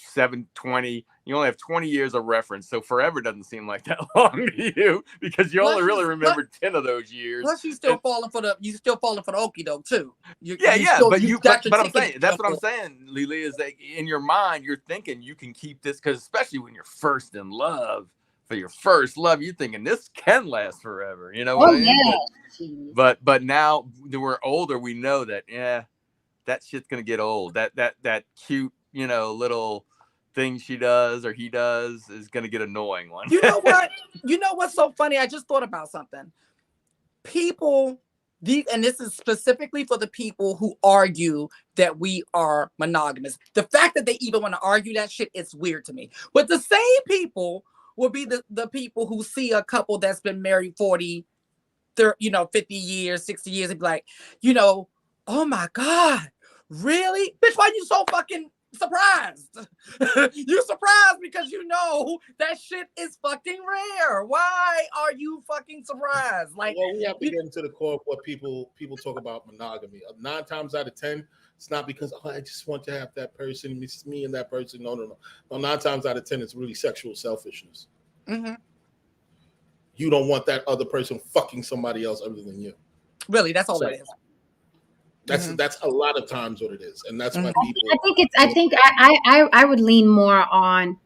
20, you only have 20 years of reference. So forever doesn't seem like that long to you because you only really remember 10 of those years.
Plus, you still falling for the okie doke too.
But I'm saying that's what I'm saying, Lily, is that in your mind you're thinking you can keep this because especially when you're first in love. For your first love, you're thinking this can last forever, you know what I mean? But now that we're older, we know that that shit's gonna get old. That cute, little thing she does or he does is gonna get annoying one.
You know what? You know what's so funny? I just thought about something. People And this is specifically for the people who argue that we are monogamous. The fact that they even want to argue that shit is weird to me. But the same people will be the people who see a couple that's been married 40, 30, 50 years, 60 years, and be like, oh my God, really? Bitch, why you so fucking surprised? You surprised because you know that shit is fucking rare. Why are you fucking surprised? Like,
well, we have to get into the core of what people talk about monogamy. 9 times out of 10, it's not because I just want to have that person, it's me and that person. No. 9 times out of 10, it's really sexual selfishness.
Mm-hmm.
You don't want that other person fucking somebody else other than you.
Really, that's all it is.
That's a lot of times what it is, and that's why people.
I would lean more on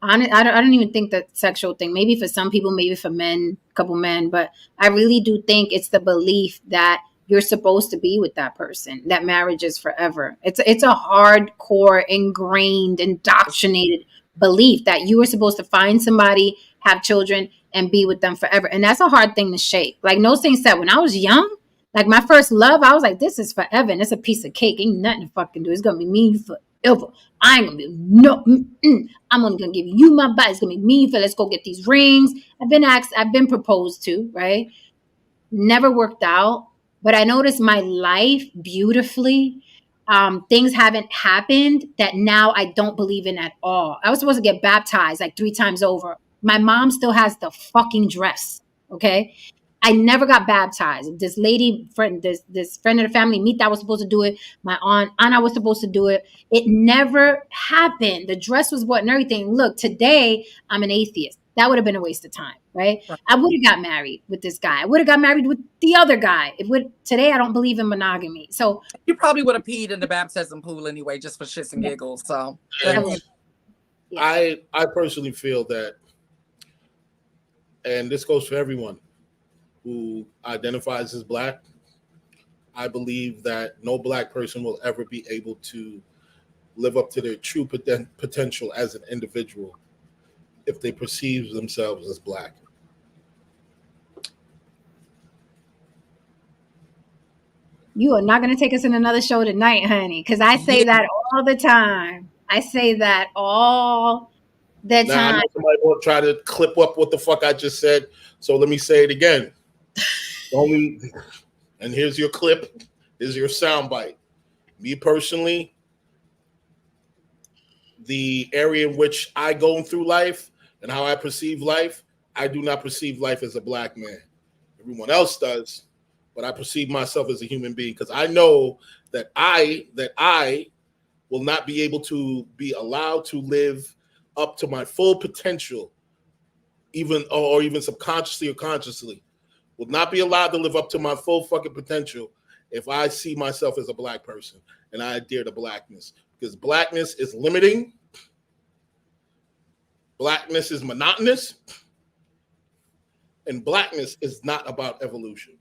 it. I don't even think that sexual thing. Maybe for some people, maybe for men, a couple men, but I really do think it's the belief that you're supposed to be with that person. That marriage is forever. It's a hardcore, ingrained, indoctrinated belief that you are supposed to find somebody, have children, and be with them forever. And that's a hard thing to shake. Like No Saints said, when I was young, like my first love, I was like, this is forever. And it's a piece of cake. Ain't nothing to fucking do. It's going to be me forever. I ain't going to be, no, I'm only going to give you my body. It's going to be me for, let's go get these rings. I've been proposed to, right? Never worked out. But I noticed my life beautifully. Things haven't happened that now I don't believe in at all. I was supposed to get baptized like 3 times over. My mom still has the fucking dress. Okay. I never got baptized. This lady friend, this friend of the family, Mita, was supposed to do it. My aunt Anna was supposed to do it. It never happened. The dress was bought and everything. Look, today I'm an atheist. That would have been a waste of time, right? I would have got married with this guy. I would have got married with the other guy. Today I don't believe in monogamy. So
you probably would have peed in the baptism pool anyway, just for shits and giggles. So
I personally feel that, and this goes for everyone who identifies as Black, I believe that no Black person will ever be able to live up to their true potential as an individual if they perceive themselves as Black.
You are not going to take us in another show tonight, honey, because I say that all the time. I say that all the time.
I know somebody will try to clip up what the fuck I just said, so let me say it again. And here's your clip. Here's your soundbite. Me personally, the area in which I go through life and how I perceive life, I do not perceive life as a Black man. Everyone else does, but I perceive myself as a human being because I know that I will not be able to be allowed to live up to my full potential, even subconsciously or consciously. Will not be allowed to live up to my full fucking potential if I see myself as a Black person and I adhere to Blackness. Because Blackness is limiting. Blackness is monotonous. And Blackness is not about evolution.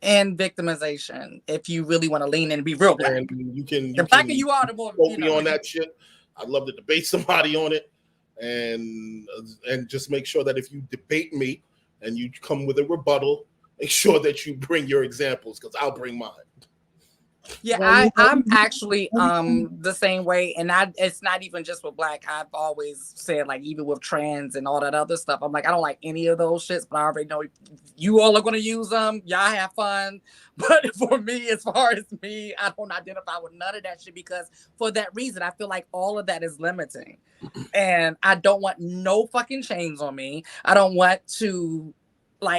And victimization, if you really want to lean in and be real Black.
And the
Blacker you are, the more
me on that shit. I'd love to debate somebody on it and just make sure that if you debate me and you come with a rebuttal, make sure that you bring your examples because I'll bring mine.
Yeah, I'm actually the same way, and it's not even just with Black. I've always said, like, even with trans and all that other stuff, I'm like, I don't like any of those shits, but I already know you all are going to use them. Y'all have fun. But for me, as far as me, I don't identify with none of that shit because for that reason, I feel like all of that is limiting. And I don't want no fucking chains on me. I don't want to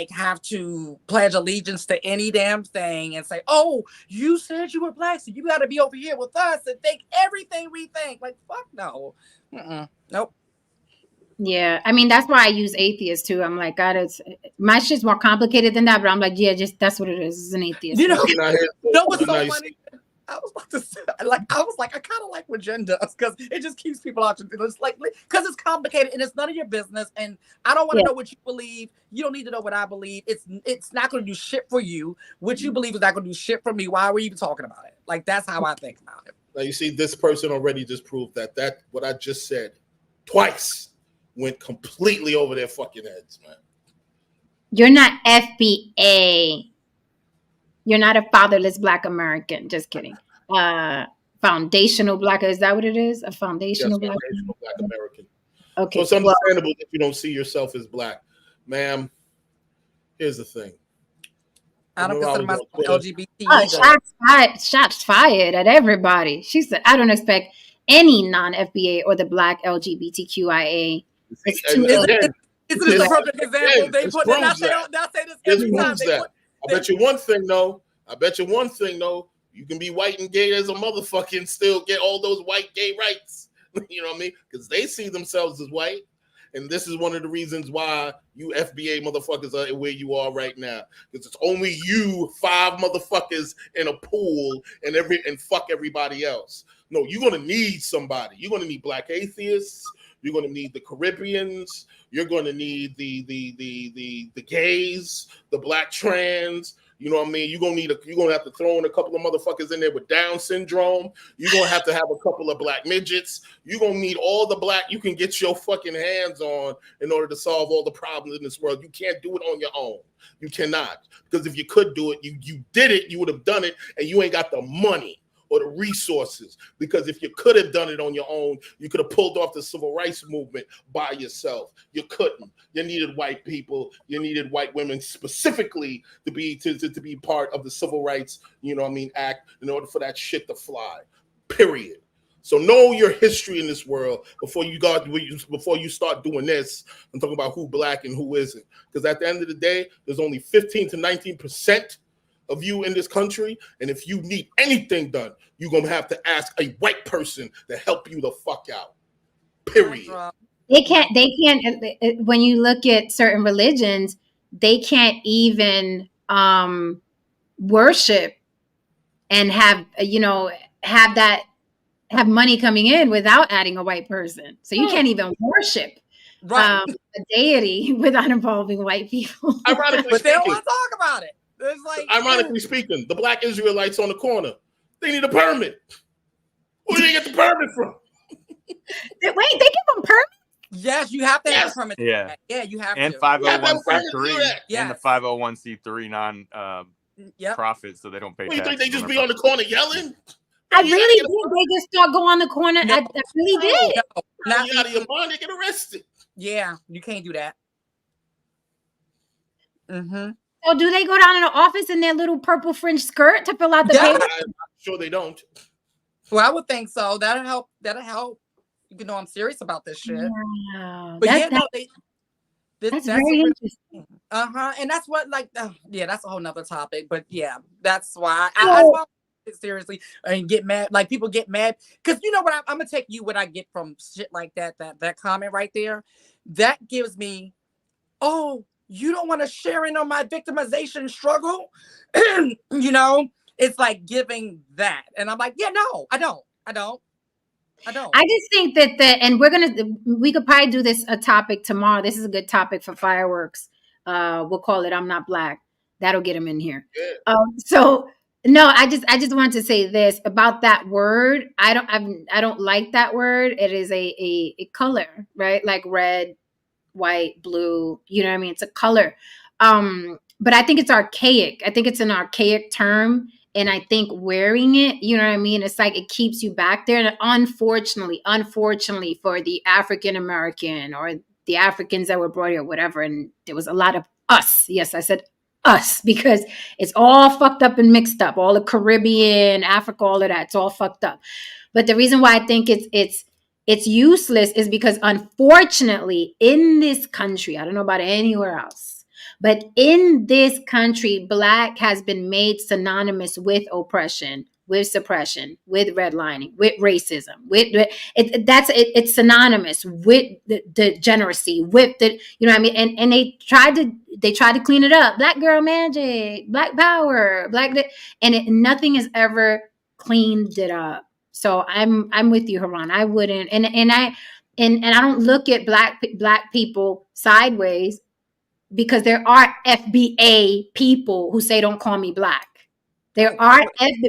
have to pledge allegiance to any damn thing and say, oh, you said you were Black, so you got to be over here with us and think everything we think. Like, fuck no. Nope.
Yeah, I mean, that's why I use atheist too. I'm like, God, my shit's more complicated than that, but I'm like, yeah, just that's what it is. It's an atheist.
You know what's so funny? I was about to say, I kind of like what Jen does because it just keeps people out. It's like, because it's complicated and it's none of your business. And I don't want to know what you believe. You don't need to know what I believe. It's not going to do shit for you. What you believe is not going to do shit for me. Why are we even talking about it? Like, that's how I think about it.
Now, you see, this person already just proved that what I just said twice went completely over their fucking heads, man.
You're not FBA. You're not a fatherless Black American. Just kidding. Foundational Black. Is that what it is? A foundational
Yes,
Black.
foundational Black American.
Okay.
So it's understandable that you don't see yourself as Black, ma'am. Here's the thing.
I don't consider myself LGBT
either. Shots fired at everybody. She said, I don't expect any non-FBA or the Black LGBTQIA.
It's a perfect example. They put it out there. They'll say this every time.
I bet you one thing though. You can be white and gay as a motherfucker and still get all those white gay rights. You know what I mean? Because they see themselves as white. And this is one of the reasons why you FBA motherfuckers are where you are right now. Because it's only you 5 motherfuckers in a pool and fuck everybody else. No, you're gonna need somebody. You're gonna need Black atheists. You're gonna need the Caribbeans. You're gonna need the gays, the Black trans. You know what I mean? You're gonna have to throw in a couple of motherfuckers in there with Down syndrome. You're gonna have to have a couple of Black midgets. You're gonna need all the Black you can get your fucking hands on in order to solve all the problems in this world. You can't do it on your own. You cannot. Because if you could do it, you did it, you would have done it, and you ain't got the money or the resources. Because if you could have done it on your own, you could have pulled off the civil rights movement by yourself. You couldn't. You needed white people. You needed white women specifically to be part of the civil rights, act in order for that shit to fly. Period. So know your history in this world before you start doing this and talking about who Black and who isn't. Because at the end of the day, there's only 15 to 19% of you in this country, and if you need anything done, you're gonna have to ask a white person to help you the fuck out. Period.
They can't. When you look at certain religions, they can't even worship and have money coming in without adding a white person. So you can't even worship a deity without involving white people.
But they don't want to talk about it.
Ironically speaking, the Black Israelites on the corner, they need a permit. Where did they get the permit from?
Wait, they give them permits?
Yes, you have to have a permit.
Yeah,
you have
and
to.
501c3 and the 501c3 non profits, so they don't pay.
You think they just be on the corner yelling?
I really did. They just start go on the corner. I really did.
Not
you out of your mind, they get arrested.
Yeah, you can't do that. Mm-hmm.
So do they go down in the office in their little purple fringe skirt to fill out the paper?
I'm sure they don't.
Well, I would think so. That'll help. You know, I'm serious about this shit.
Wow.
But
that's very interesting.
And that's what, that's a whole nother topic. But yeah, that's why I it seriously and get mad. Like, people get mad because you know what? I'm gonna take you what I get from shit like that. That comment right there, that gives me, oh, you don't want to share in on my victimization struggle. It's like giving that. And I'm like, yeah, no, I don't. I
just think that and we could probably do this a topic tomorrow. This is a good topic for fireworks. We'll call it I'm Not Black. That'll get them in here.
Yeah.
So no, I just wanted to say this about that word. I don't like that word. It is a color, right? Like red, white, blue, you know what I mean? It's a color. But I think it's archaic. I think it's an archaic term. And I think wearing it, you know what I mean? It's like it keeps you back there. And unfortunately for the African American or the Africans that were brought here, whatever. And there was a lot of us. Yes, I said us because it's all fucked up and mixed up. All the Caribbean, Africa, all of that. It's all fucked up. But the reason why I think it's useless is because unfortunately in this country, I don't know about anywhere else, but in this country, Black has been made synonymous with oppression, with suppression, with redlining, with racism, it's synonymous with the degeneracy, with the, you know what I mean? And they tried to clean it up. Black girl magic, Black power, nothing has ever cleaned it up. So I'm with you, Haran. I wouldn't, and I don't look at black people sideways because there are FBA people who say don't call me Black. There are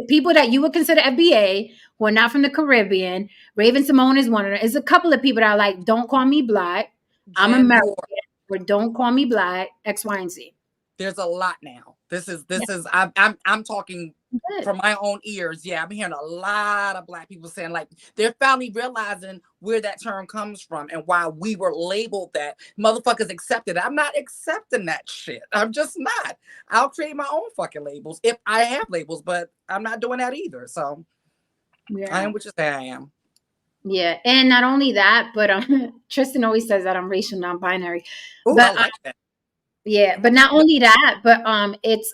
people that you would consider FBA who are not from the Caribbean. Raven Simone is one of them. There's a couple of people that are like, don't call me Black. I'm American, or don't call me Black. X, Y, and Z.
There's a lot now. This is I'm talking from my own ears. Yeah, I'm hearing a lot of Black people saying like they're finally realizing where that term comes from and why we were labeled that. Motherfuckers accepted it. I'm not accepting that shit. I'm just not. I'll create my own fucking labels if I have labels, but I'm not doing that either. So I am what you say I am.
Yeah, and not only that, but Tristan always says that I'm racial non-binary.
Oh,
But
I like that.
yeah, but not only that, but it's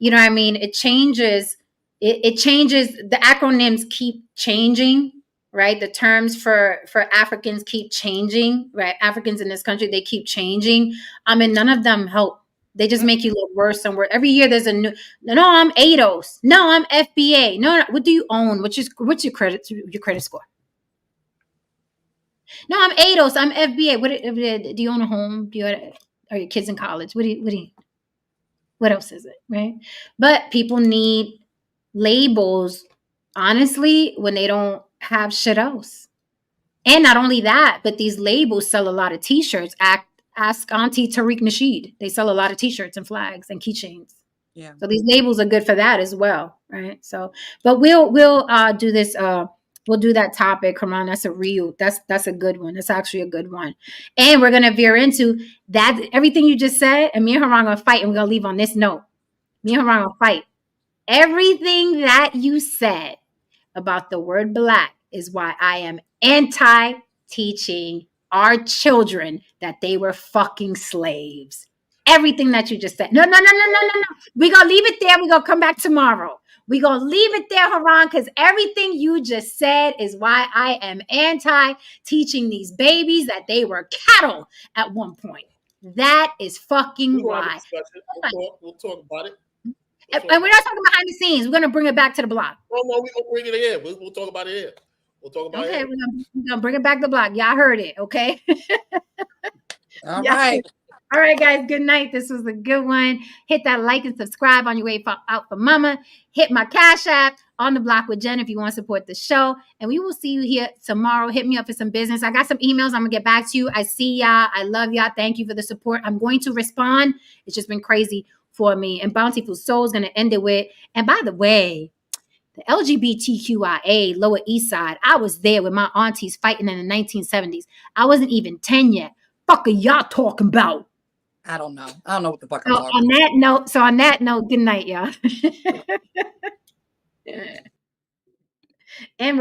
you know what I mean, it changes. It changes. The acronyms keep changing, right? The terms for Africans keep changing, right? Africans in this country, they keep changing. And none of them help. They just make you look worse and worse. Every year there's a new. No, I'm ADOS. No, I'm FBA. No, what do you own? What's your credit score? No, I'm ADOS. I'm FBA. Do you own a home? Are your kids in college? What else is it? Right. But people need labels, honestly, when they don't have shit else. And not only that, but these labels sell a lot of t-shirts. Ask Auntie Tariq Nasheed. They sell a lot of t-shirts and flags and keychains.
Yeah.
So these labels are good for that as well. Right. So, but we'll do this. We'll do that topic, Karan. That's a good one. That's actually a good one. And we're gonna veer into that everything you just said, and me and Haran gonna fight, and we're gonna leave on this note. Me and Haran gonna fight. Everything that you said about the word Black is why I am anti-teaching our children that they were fucking slaves. Everything that you just said. No. We're gonna leave it there. We're gonna come back tomorrow. We're going to leave it there, Haran, because everything you just said is why I am anti-teaching these babies that they were cattle at one point. That is fucking why.
We'll talk about it.
And we're not talking behind the scenes. We're going to bring it back to the block.
No, we're going to bring it in. We'll talk about it here. We'll talk about it.
Okay, we're going to bring it back to the block. Y'all heard it, okay?
All right.
All right, guys. Good night. This was a good one. Hit that like and subscribe on your way out for mama. Hit my Cash App on the block with Jen if you want to support the show. And we will see you here tomorrow. Hit me up for some business. I got some emails. I'm going to get back to you. I see y'all. I love y'all. Thank you for the support. I'm going to respond. It's just been crazy for me. And Bountiful Soul is going to end it with, and by the way, the LGBTQIA Lower East Side, I was there with my aunties fighting in the 1970s. I wasn't even 10 yet. Fuck are y'all talking about?
I don't know what the fuck I'm talking
about. On that note, good night, y'all. And